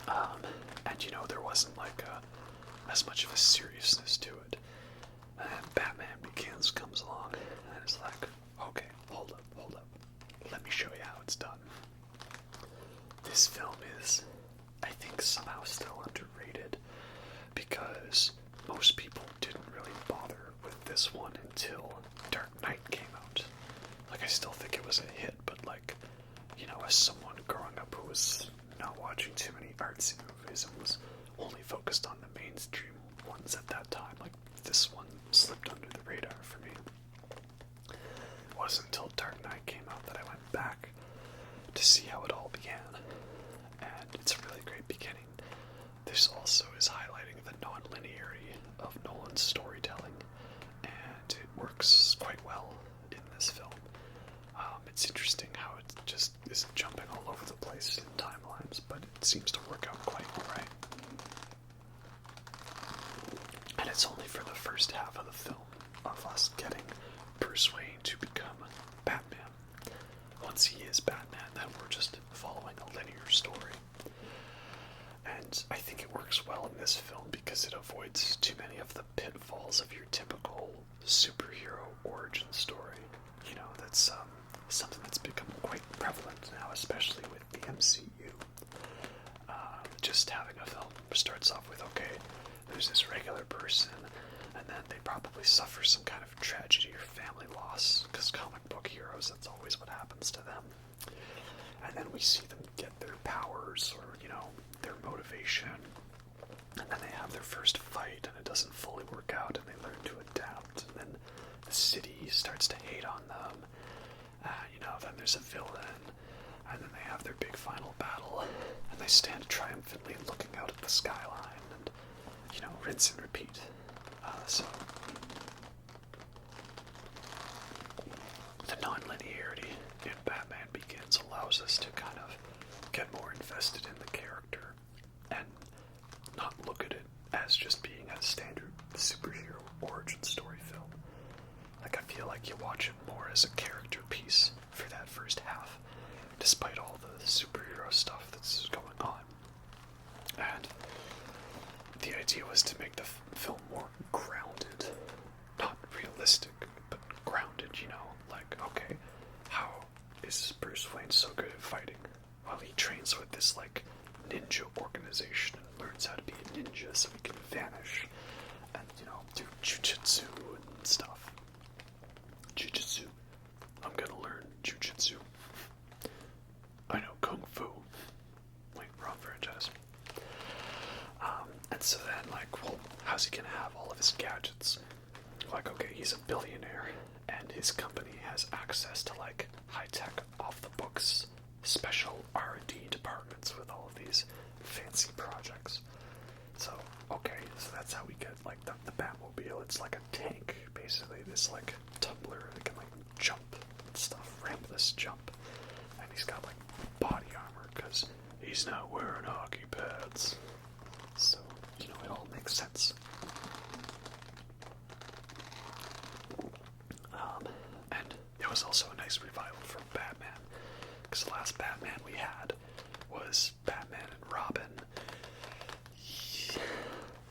Speaker 1: And there wasn't as much of a seriousness to it. And Batman Begins comes along, and it's like, okay, hold up. Let me show you how it's done. This film is, I think, somehow still underrated, because most people didn't really bother with this one until Dark Knight came out. I still think it was a hit, but as someone growing up who was not watching too many artsy movies and was only focused on the mainstream ones at that time, this one slipped under the radar for me. It wasn't until Dark Knight came out that I went back to see how it all began, and it's a really great beginning. This also is highlighting the non-linearity of Nolan's storytelling, and it works quite well in this film. It's interesting how it just is jumping all over the place in timelines, but it seems to work out quite alright. And it's only for the first half of the film of us getting Bruce Wayne to become Batman. Once he is Batman, then we're just following a linear story. And I think it works well in this film because it avoids too many of the pitfalls of your typical superhero origin story. That's something that's become quite prevalent now, especially with the MCU. just having a film starts off with, okay, there's this regular person, and then they probably suffer some kind of tragedy or family loss, because comic book heroes, that's always what happens to them. And then we see them get their powers, or, their motivation, and then they have their first fight, and it doesn't fully work out, and they learn to adapt, and then the city starts to hate on them, then there's a villain, and then they have their big final battle, and they stand triumphantly looking out at the skyline, and, rinse and repeat. So, the non-linearity in Batman Begins allows us to kind of get more invested in the character, and not look at it as just being a standard superhero origin story film. Like, I feel like you watch it more as a character piece for that first half, despite all the superhero stuff that's going on. And the idea was to make the film more grounded. Not realistic, but grounded, like, okay, how is Bruce Wayne so good at fighting? Well, he trains with this, like, ninja organization and learns how to be a ninja so he can vanish and, do jujitsu and stuff. Jujitsu. I'm gonna learn jujitsu. I know kung fu. Wait, wrong franchise. And so then, like, well, how's he gonna have all of his gadgets? Like, okay, he's a billionaire, and his company has access to, like, high-tech, off-the-books, special R&D departments with all of these fancy projects. So, okay, so that's how we get, like, the Batmobile. It's like a tank, basically, this, like, tumbler that can, like, jump and stuff, rampless jump. And he's got, like, body armor, because he's not wearing hockey pads. So, it all makes sense. And it was also a nice revival for Batman, because the last Batman we had was Batman and Robin.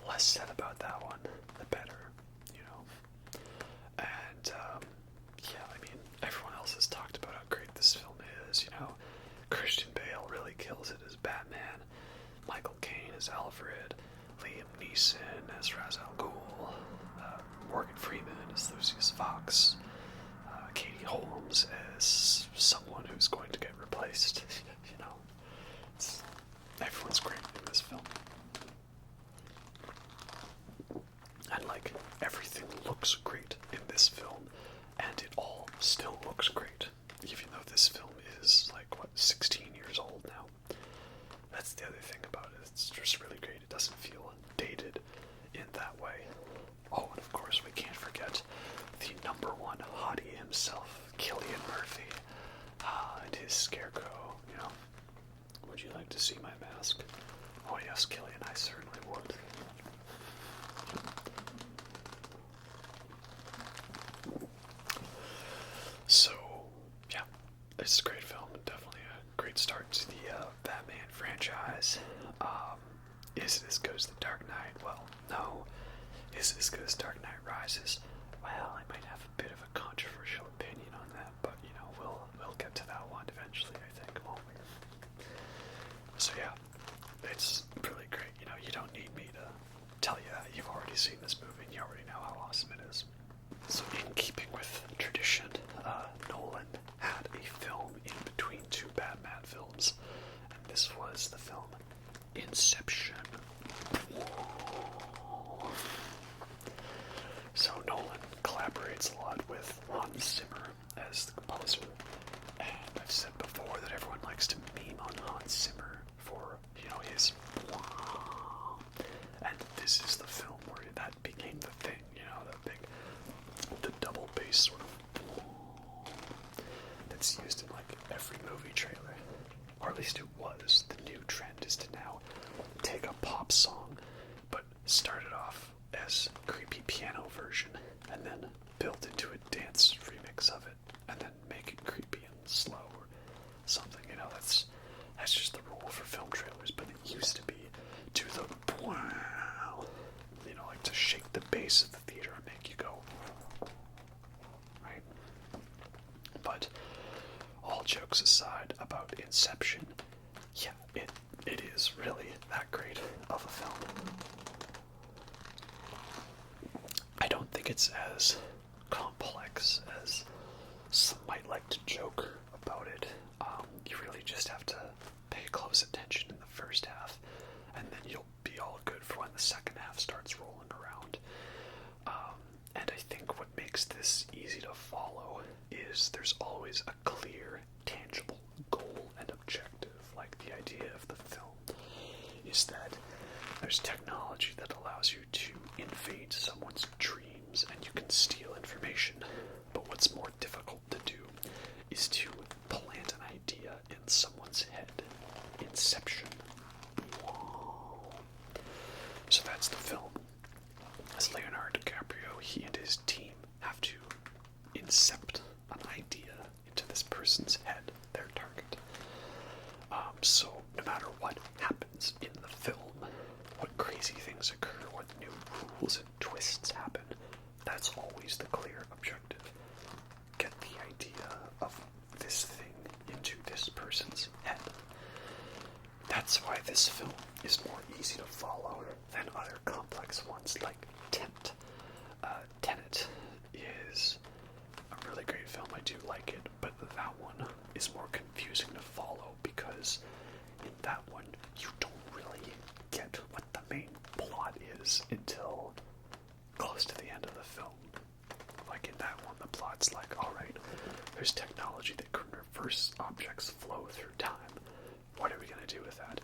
Speaker 1: Less said about that one, the better, And, everyone else has talked about how great this film is, Christian Bale really kills it as Batman, Michael Caine as Alfred, Liam Neeson as Ra's al Ghul, Morgan Freeman as Lucius Fox, Katie Holmes as someone who's going to get replaced. Everyone's great in this film. And, like, everything looks great in this film, and it all still looks great, even though this film is, 16 years old now. That's the other thing about it. It's just really great. It doesn't feel dated in that way. Oh, and of course, we can't forget the #1 hottie himself, Cillian Murphy, and his scarecrow, Would you like to see my mask? Oh yes, Cillian, I certainly would. So, yeah, it's a great film. Definitely a great start to the Batman franchise. Is it as good as The Dark Knight? Well, no. Is it as good as Dark Knight Rises? Well, I might have a bit of a controversial opinion on that, but, we'll get to that one eventually, I think, won't we? So, yeah, it's really great. You don't need me to tell you that. You've already seen this movie, and you already know how awesome it is. So, in keeping with tradition, Nolan had a film in between two Batman films, and this was the film Inception. So Nolan collaborates a lot with Hans Zimmer as the composer, and I've said before that everyone likes to meme on Hans Zimmer for, his and this is the film where that became the thing, the double bass sort of that's used in, every movie trailer, or at least it was. The new trend is to now take a pop song, but start it off as a creepy piano version, and then build into a dance remix of it, and then make it creepy and slow or something. That's just the rule for film trailers. But it used to be do the wow, to shake the bass of the theater and make you go right. But all jokes aside about Inception, yeah, it is really that great of a film. I don't think it's as complex as some might like to joke about it. You really just have to pay close attention in the first half, and then you'll be all good for when the second half starts rolling around. And I think what makes this easy to follow is there's always a clear, tangible goal and objective. Like, the idea of the film is that there's technology that allows you to invade someone's dreams and you can steal information. But what's more difficult to do is to plant an idea in someone's head. Inception. So that's the film. As Leonardo DiCaprio, he and his team have to incept an idea into this person's head, their target. So no matter what happens in the film, what crazy things occur, what new rules and twists happen, that's always the clear objective. Get the idea of this thing into this person's head. That's why this film is more easy to follow than other complex ones like Tenet. Tenet is a really great film. I do like it, but that one is more confusing to follow because in that one you don't really get what the main plot is until close to the end of the film. Like in that one, the plot's like, alright, there's technology that can reverse objects flow through time. What are we going to do with that?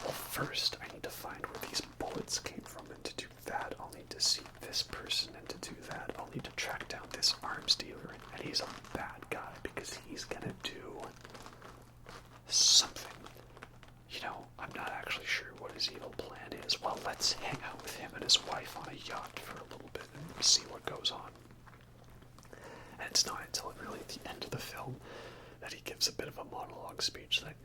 Speaker 1: Well, first, I need to find where these bullets came from, and to do that, I'll need to see this person, and to do that, I'll need to track down this arms dealer, and he's a bad guy, because he's going to do something. You know, I'm not actually sure what his evil plan is. Well, let's hang out with him and his wife on a yacht for a little bit and see what goes on. And it's not until really at the end of the film that he gives a bit of a monologue speech like,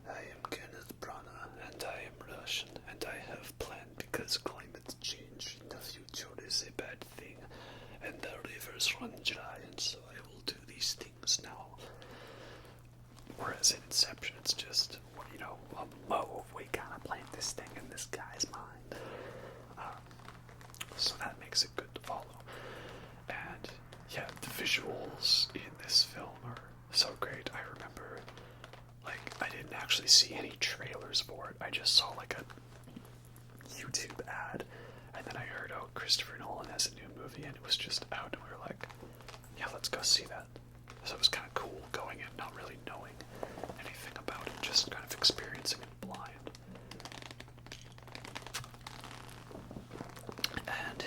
Speaker 1: I am Kenneth Branagh, and I am Russian, and I have planned because climate change in the future is a bad thing, and the rivers run dry, and so I will do these things now. Whereas in Inception, it's just, you know, a move. We gotta plant this thing in this guy's mind. So that makes it good to follow. And yeah, the visuals in this film are so great. I remember, like, I didn't actually see any trailers for it. I just saw like a YouTube ad, and then I heard, oh, Christopher Nolan has a new movie, and it was just out, and we were like, yeah, let's go see that. So it was kind of cool going in, not really knowing anything about it, just kind of experiencing it blind. And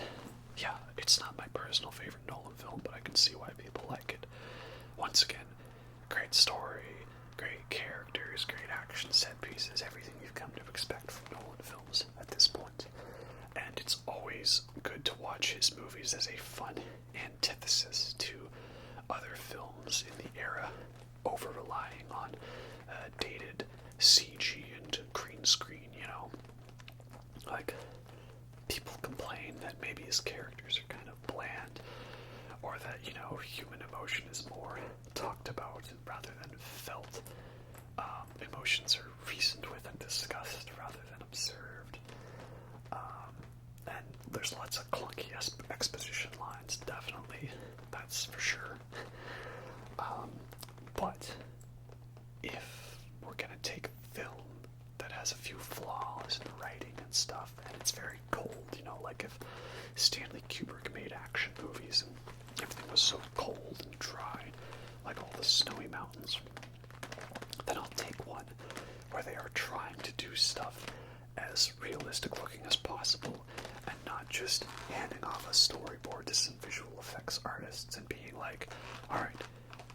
Speaker 1: yeah, it's not my personal favorite Nolan film, but I can see why people like it. Once again, great story, great characters, great action set pieces, everything you've come to expect from Nolan films at this point. And it's always good to watch his movies as a fun antithesis to other films in the era, over-relying on dated CG and green screen, you know. Like, people complain that maybe his characters are kind of bland, or that, you know, human emotion is more talked about rather than felt. Emotions are reasoned with and discussed rather than observed. And there's lots of clunky exposition lines, definitely, that's for sure. But if we're going to take a film that has a few flaws in the writing and stuff, and it's very cold, you know, like if Stanley Kubrick made action movies and everything was so cold and dry, like all the snowy mountains, then I'll take one where they are trying to do stuff as realistic looking as possible and not just handing off a storyboard to some visual effects artists and being like, alright,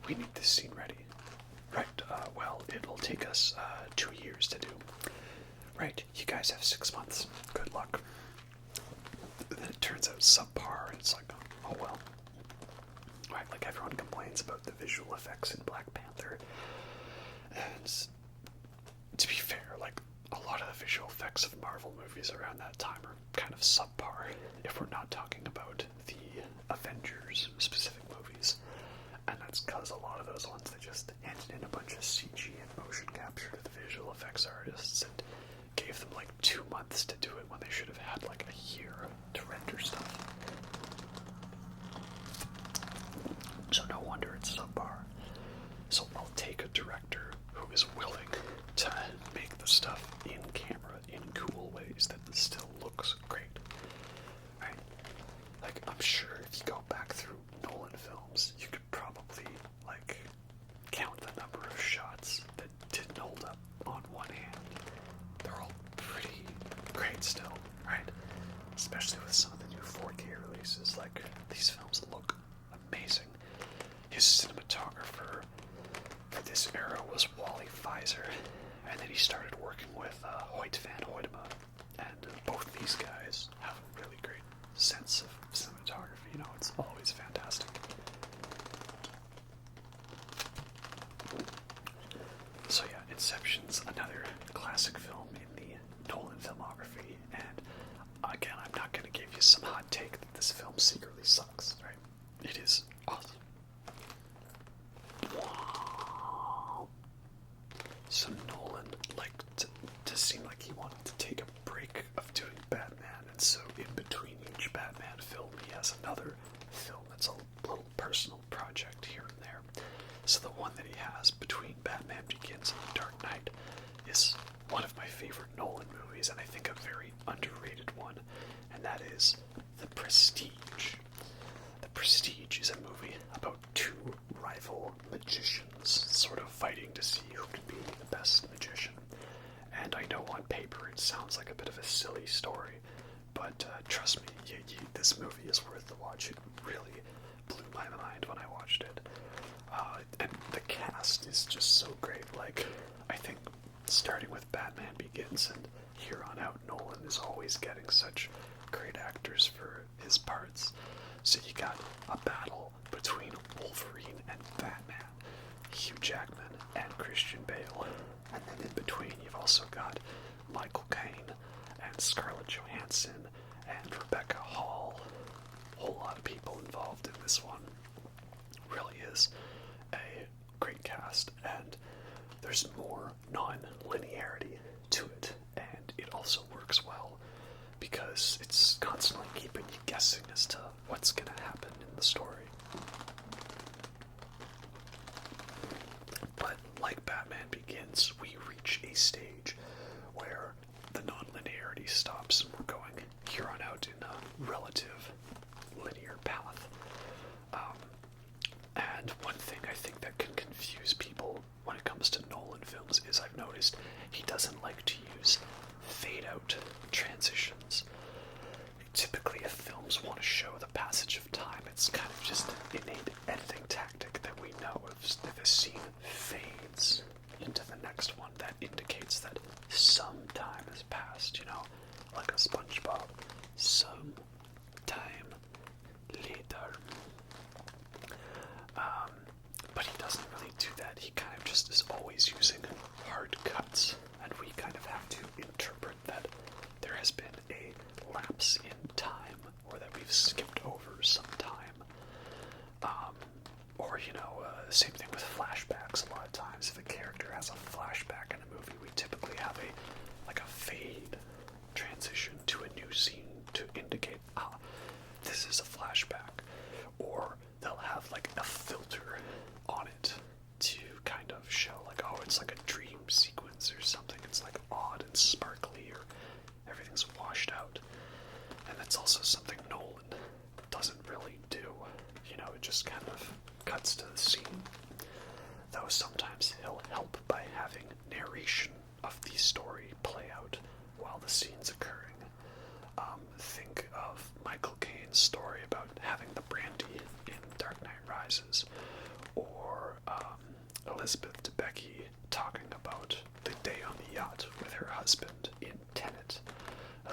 Speaker 1: we need this scene ready. Right, well, it'll take us 2 years to do. Right, you guys have 6 months. Good luck. And then it turns out subpar, and it's like, oh well. Right, like everyone complains about the visual effects in Black Panther. And to be fair, like, a lot of the visual effects of Marvel movies around that time are kind of subpar, if we're not talking about the Avengers specific movies. And that's because a lot of those ones, they just handed in a bunch of CG and motion capture to the visual effects artists and gave them like 2 in camera in cool ways that still looks great. Right? Like, I'm sure if you go back through Nolan films, you could probably, like, count the number of shots that didn't hold up on one hand. They're all pretty great still, right? Especially with some of the new 4K releases. Like, these films look amazing. His cinematographer for this era was Wally Pfizer, and then he started working with Hoyt van Hoytema, and both these guys have a really great sense of cinematography. You know, it's always fantastic. So yeah, Inception's another classic film in the Nolan filmography, and again, I'm not going to give you some hot take that this film secretly sucks, right? It is awesome. So Nolan liked to seem like he wanted to take a break of doing Batman, and so in between each Batman film, he has another film that's a little personal project here and there. So the one that he has between Batman Begins and The Dark Knight is one of my favorite Nolan movies, and I think a very underrated one, and that is The Prestige. The Prestige is a movie about two rival magicians sort of fighting to see who can be the best magician. And I know on paper it sounds like a bit of a silly story, but trust me, this movie is worth the watch. It really blew my mind when I watched it. And the cast is just so great. Like, I think starting with Batman Begins and here on out, Nolan is always getting such great actors for his parts. So you got a battle between Wolverine and Batman, Hugh Jackman and Christian Bale. And then in between, you've also got Michael Caine and Scarlett Johansson and Rebecca Hall. A whole lot of people involved in this one. Really is a great cast, and there's more non-linearity to it, and it also works well because it's constantly keeping you guessing as to what's going to happen in the story. But like Batman Begins, we reach a stage where the non-linearity stops and we're going here on out in a relative linear path. And one thing I think that can confuse people when it comes to Nolan films is I've noticed he doesn't like to use fade-out transitions. Typically, if films want to show the passage of time, it's kind of just an innate editing tactic that we know. If a scene fades into the next one, that indicates that some time has passed, you know, like a SpongeBob. Some time later. But he doesn't really do that. He kind of just is always using hard cuts, and we kind of have to interpret that there has been a lapse in time, or that we've skipped over some time. Or, you know, same thing with flashbacks. A lot of times, if a character has a flashback in a movie, we typically have a fade transition to a new scene to indicate, this is a flashback. Or they'll have like a filter on it to kind of show like, oh, it's like a dream sequence or something. It's like odd and sparkly, or everything's washed out. And that's also something Nolan doesn't really do. You know, it just kind of cuts to the scene. Though sometimes he'll help by having narration of the story play out while the scene's occurring. Think of Michael Caine's story about having the brandy in Dark Knight Rises, or Elizabeth Debicki talking about the day on the yacht with her husband in Tenet.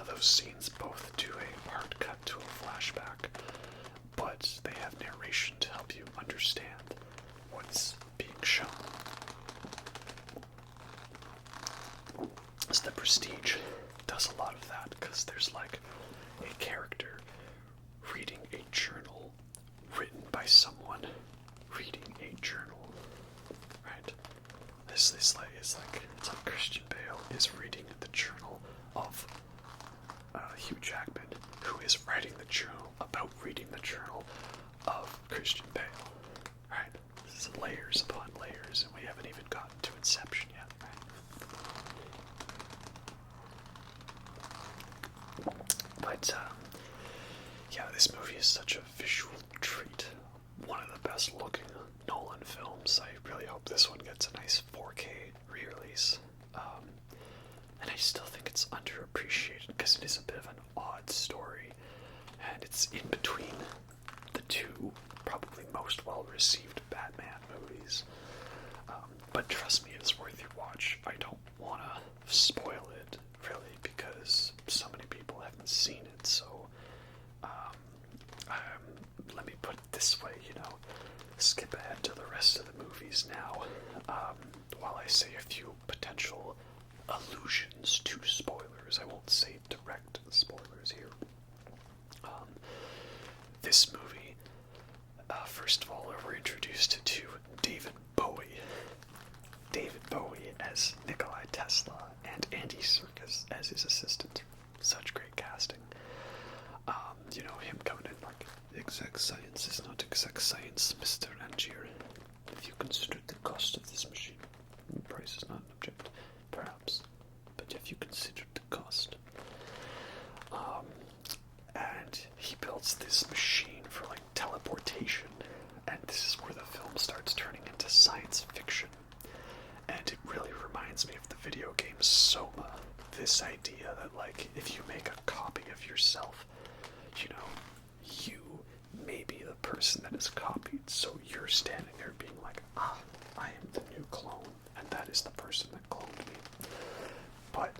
Speaker 1: Those scenes both do a hard cut to a flashback, but they have narration to help you understand what's being shown. So The Prestige does a lot of that, because there's like a character reading a journal written by someone reading a journal, right? It's like Christian Bale is reading the journal of Hugh Jackman, who is writing the journal about reading the journal of Christian Bale, right? This is layers upon layers, and we haven't even gotten to Inception yet, right? But, yeah, this movie is such a visual treat. One of the best looking Nolan films. I really hope this one gets a nice 4K re-release. And I still think it's underappreciated because it is a bit of an odd story. And it's in between the two probably most well-received Batman movies. But trust me, it's worth your watch. I don't want to spoil it, really, because so many people haven't seen it, so let me put it this way, skip ahead to the rest of the movies now, while I say a few potential allusions to spoilers. I won't say direct spoilers here. This movie, first of all, we're introduced to David Bowie. David Bowie as Nikolai Tesla and Andy Serkis as his assistant. Such great casting. Him coming in like, exact science is not exact science, Mr. Angier. If you consider the cost of this machine, the price is not an object, perhaps, but if you consider the cost. And he builds this machine for like teleportation, and this is where the film starts turning into science fiction. And it really reminds me of the video game Soma. This idea that, like, if you make a copy of yourself, you may be the person that is copied. So you're standing there being like, I am the new clone, and that is the person that cloned me. But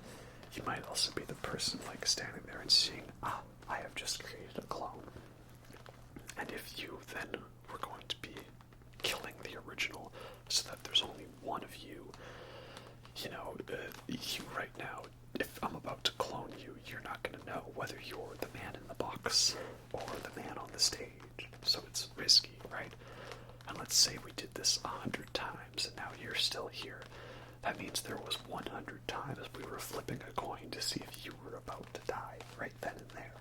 Speaker 1: you might also be the person, like, standing there and seeing, I have just created a clone. And if you then were going to be killing the original so that there's only one of you, you right now, if I'm about to clone you, you're not going to know whether you're the man in the box or the man on the stage. So it's risky, right? And let's say we did this 100 times and now you're still here. That means there was 100 times we were flipping a coin to see if you were about to die right then and there.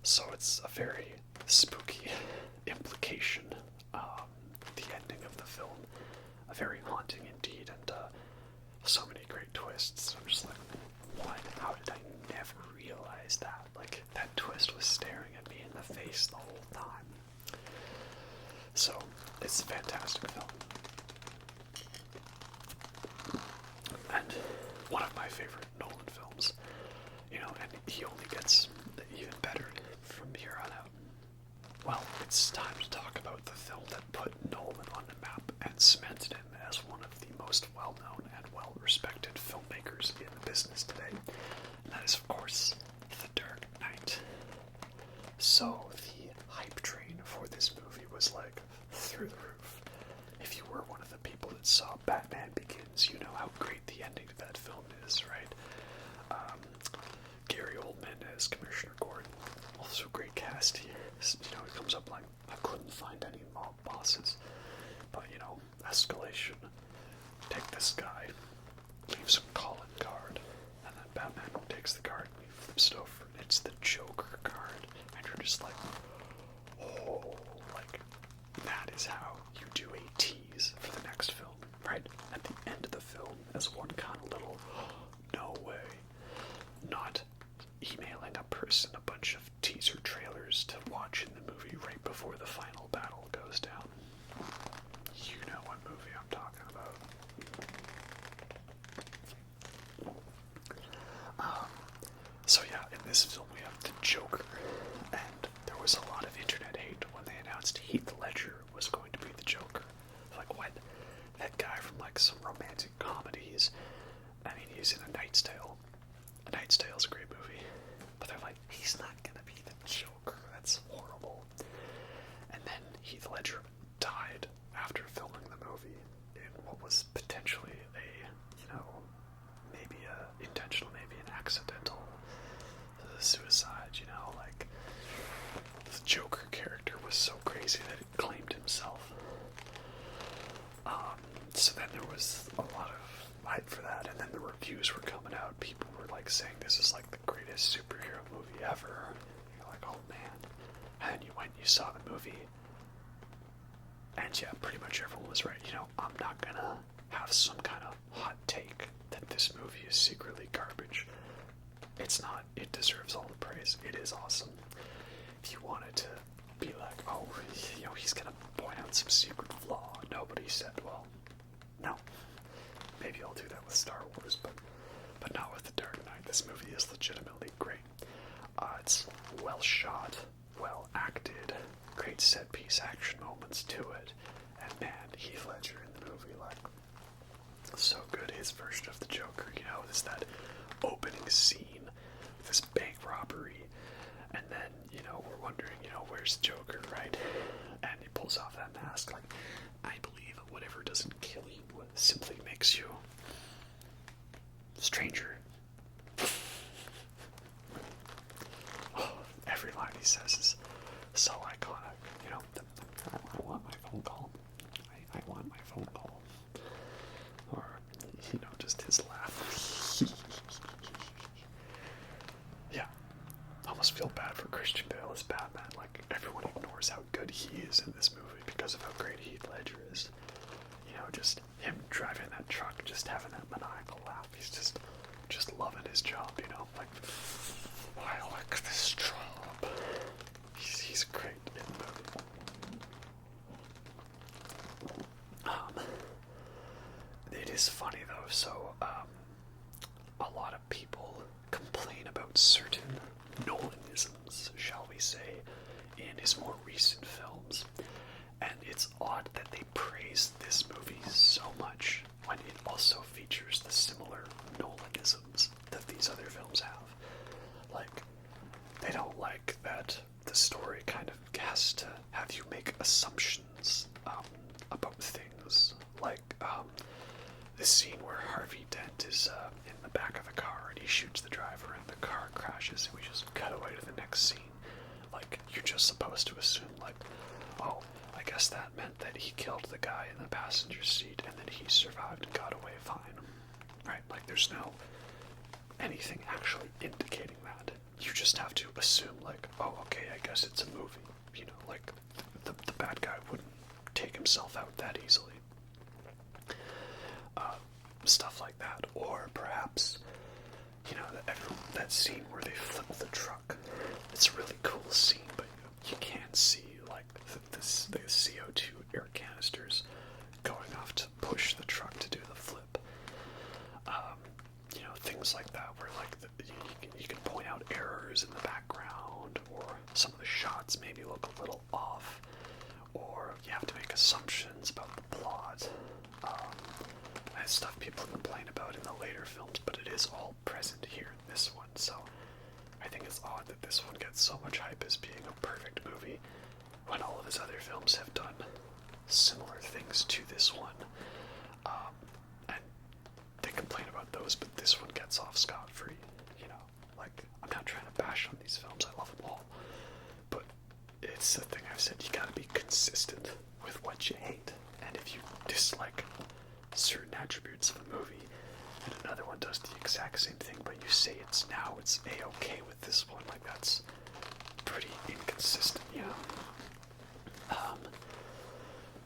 Speaker 1: So it's a very spooky implication. The ending of the film, very haunting indeed, and so many great twists. I'm just like, what? How did I never realize that? Like, that twist was staring at me in the face the whole time. So, it's a fantastic film. And one of my favorite Nolan films, and he only gets even better from here on out. Well, it's time to talk about the film that put Nolan on the map and cemented him as one of the most well-known and well-respected filmmakers in the business today. And that is, of course, The Dark Knight. So, the hype train for this movie was, like, through the roof. If you were one of the people that saw Batman Begins, you know how great the ending to that film is, right? Gary Oldman as Commissioner Gordon. Also great cast. He comes up like, I couldn't find any mob bosses. But, escalation. Take this guy, leaves him calling card, and then Batman takes the card and he flips it over, and it's the Joker card. And you're just like, oh, like, that is how you do a tease for the next film, right? At the end of the film, as one kind of little, no way. Not emailing a person a bunch of teaser trailers to watch in the movie right before the final battle goes down. You know what movie I'm talking about. So yeah, in this film we have the Joker, and there was a lot of internet hate when they announced Heath Ledger was going to be the Joker. Like, what? That guy from, like, some romantic comedies. I mean, he's in A Knight's Tale. A Knight's Tale is a great movie. But they're like, he's not gonna be the Joker. That's horrible. And then Heath Ledger died after filming the movie in what was potentially maybe intentional, maybe an accidental suicide, like, the Joker character was so crazy that it claimed himself. So then there was a lot of hype for that, and then the reviews were coming out. People were, like, saying this is, like, the greatest superhero movie ever. You're like, oh man. And then you went and you saw the movie, and yeah, pretty much everyone was right. I'm not gonna have some kind of hot take that this movie is secretly garbage. it's not. It deserves all the praise. It is awesome. If you wanted to be like, oh, you know, he's gonna point out some secret flaw, nobody said, well, no. Maybe I'll do that with Star Wars, but not with The Dark Knight. This movie is legitimately great. It's well shot, well acted, great set piece action moments to it, and man, Heath Ledger in the movie, like, so good. His version of the Joker, you know, is that opening scene, this bank robbery, and then, you know, we're wondering, you know, where's Joker, right? And he pulls off that mask, like, I believe whatever doesn't kill you simply makes you stranger. Oh, every line he says is so iconic, you know. I want my phone call. I want my phone call. Or, you know, just his laugh. Yeah. I almost feel bad for Christian Bale as Batman. Like, everyone ignores how good he is in this movie because of how great Heath Ledger is. You know, just him driving that truck, just having that maniacal laugh. He's just loving his job, you know. Like, I like this job. He's great in the movie. It is funny though, so a lot of people complain about certain Nolanisms, shall we say, in his more recent films, and it's odd that they praise this movie so much when it also features the similar Nolanisms that these other films have. Like, they don't like that the story kind of has to have you make assumptions about things, like this scene where Harvey Dent is in the back of the car and he shoots the driver and the car crashes and we just cut away to the next scene. Like, you're just supposed to assume, like, oh, I guess that meant that he killed the guy in the passenger seat and then he survived and got away fine. Right? Like, there's no anything actually indicating that. You just have to assume, like, oh, okay, I guess it's a movie. You know, like, the bad guy wouldn't take himself out that easily. Stuff like that. Or perhaps, you know, that scene where they flip the truck. It's a really cool scene, but you can't see, like, the CO2 air canisters going off to push the truck to do the flip. You know, things like that, where, like, you can point out errors in the background, or some of the shots maybe look a little off, or you have to make assumptions about the plot. That's stuff people complain about in the later films, but it is all present here in this one, so I think it's odd that this one gets so much hype as being a perfect movie when all of his other films have done similar things to this one. And they complain about those, but this one gets off scot-free, you know. Like, I'm not trying to bash on these films, I love them all, but it's the thing I've said, you gotta be consistent with what you hate, and if you dislike certain attributes of a movie, and another one does the exact same thing, but you say it's A-okay with this one, like, that's pretty inconsistent, you know?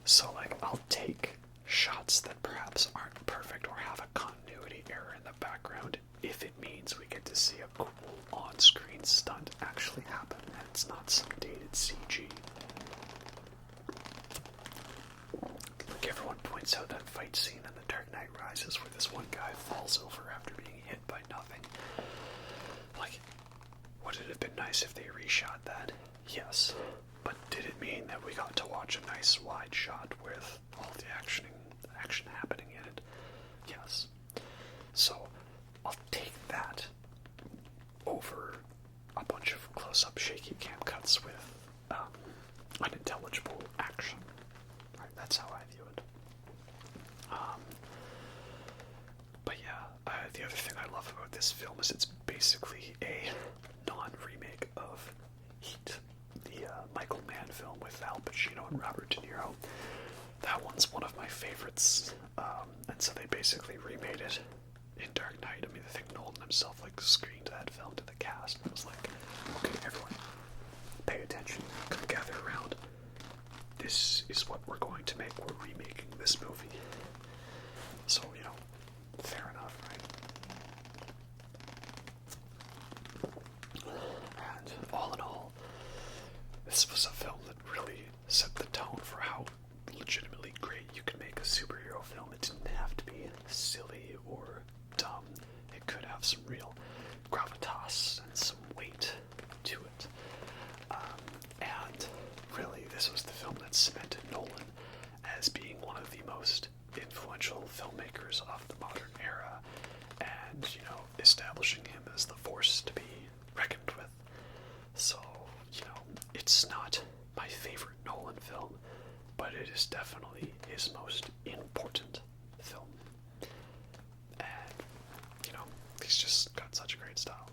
Speaker 1: So, like, I'll take shots that perhaps aren't perfect or have a continuity error in the background if it means we get to see a cool on-screen stunt actually happen, and it's not some dated CG. Like, everyone points out that fight scene in The Dark Knight Rises where this one guy falls over after being hit by nothing. Like, would it have been nice if they reshot that? Yes. But did it mean that we got to watch a nice wide shot with all the action happening in it? Yes. So, I'll take that over a bunch of close-up shaky cam cuts with unintelligible action. Right, that's how I view it. But yeah, the other thing I love about this film is it's basically a non-remake of Heat, the Michael Mann film with Al Pacino and Robert De Niro. That one's one of my favorites, and so they basically remade it in Dark Knight. I mean, I think Nolan himself, like, screened that film to the cast, and it was like, okay, everyone, pay attention, come gather around. This is what we're going to make. We're remaking this movie. So, you know, fair enough, right? this was a film that really set the tone for how legitimately great you can make a superhero film. It didn't have to be silly or dumb. It could have some real gravitas and some weight to it. And really, this was the film that cemented Nolan as being one of the most influential filmmakers of the modern era, and, establishing him as the force to be reckoned with. So, it's not my favorite Nolan film, but it is definitely his most important film. And, he's just got such a great style.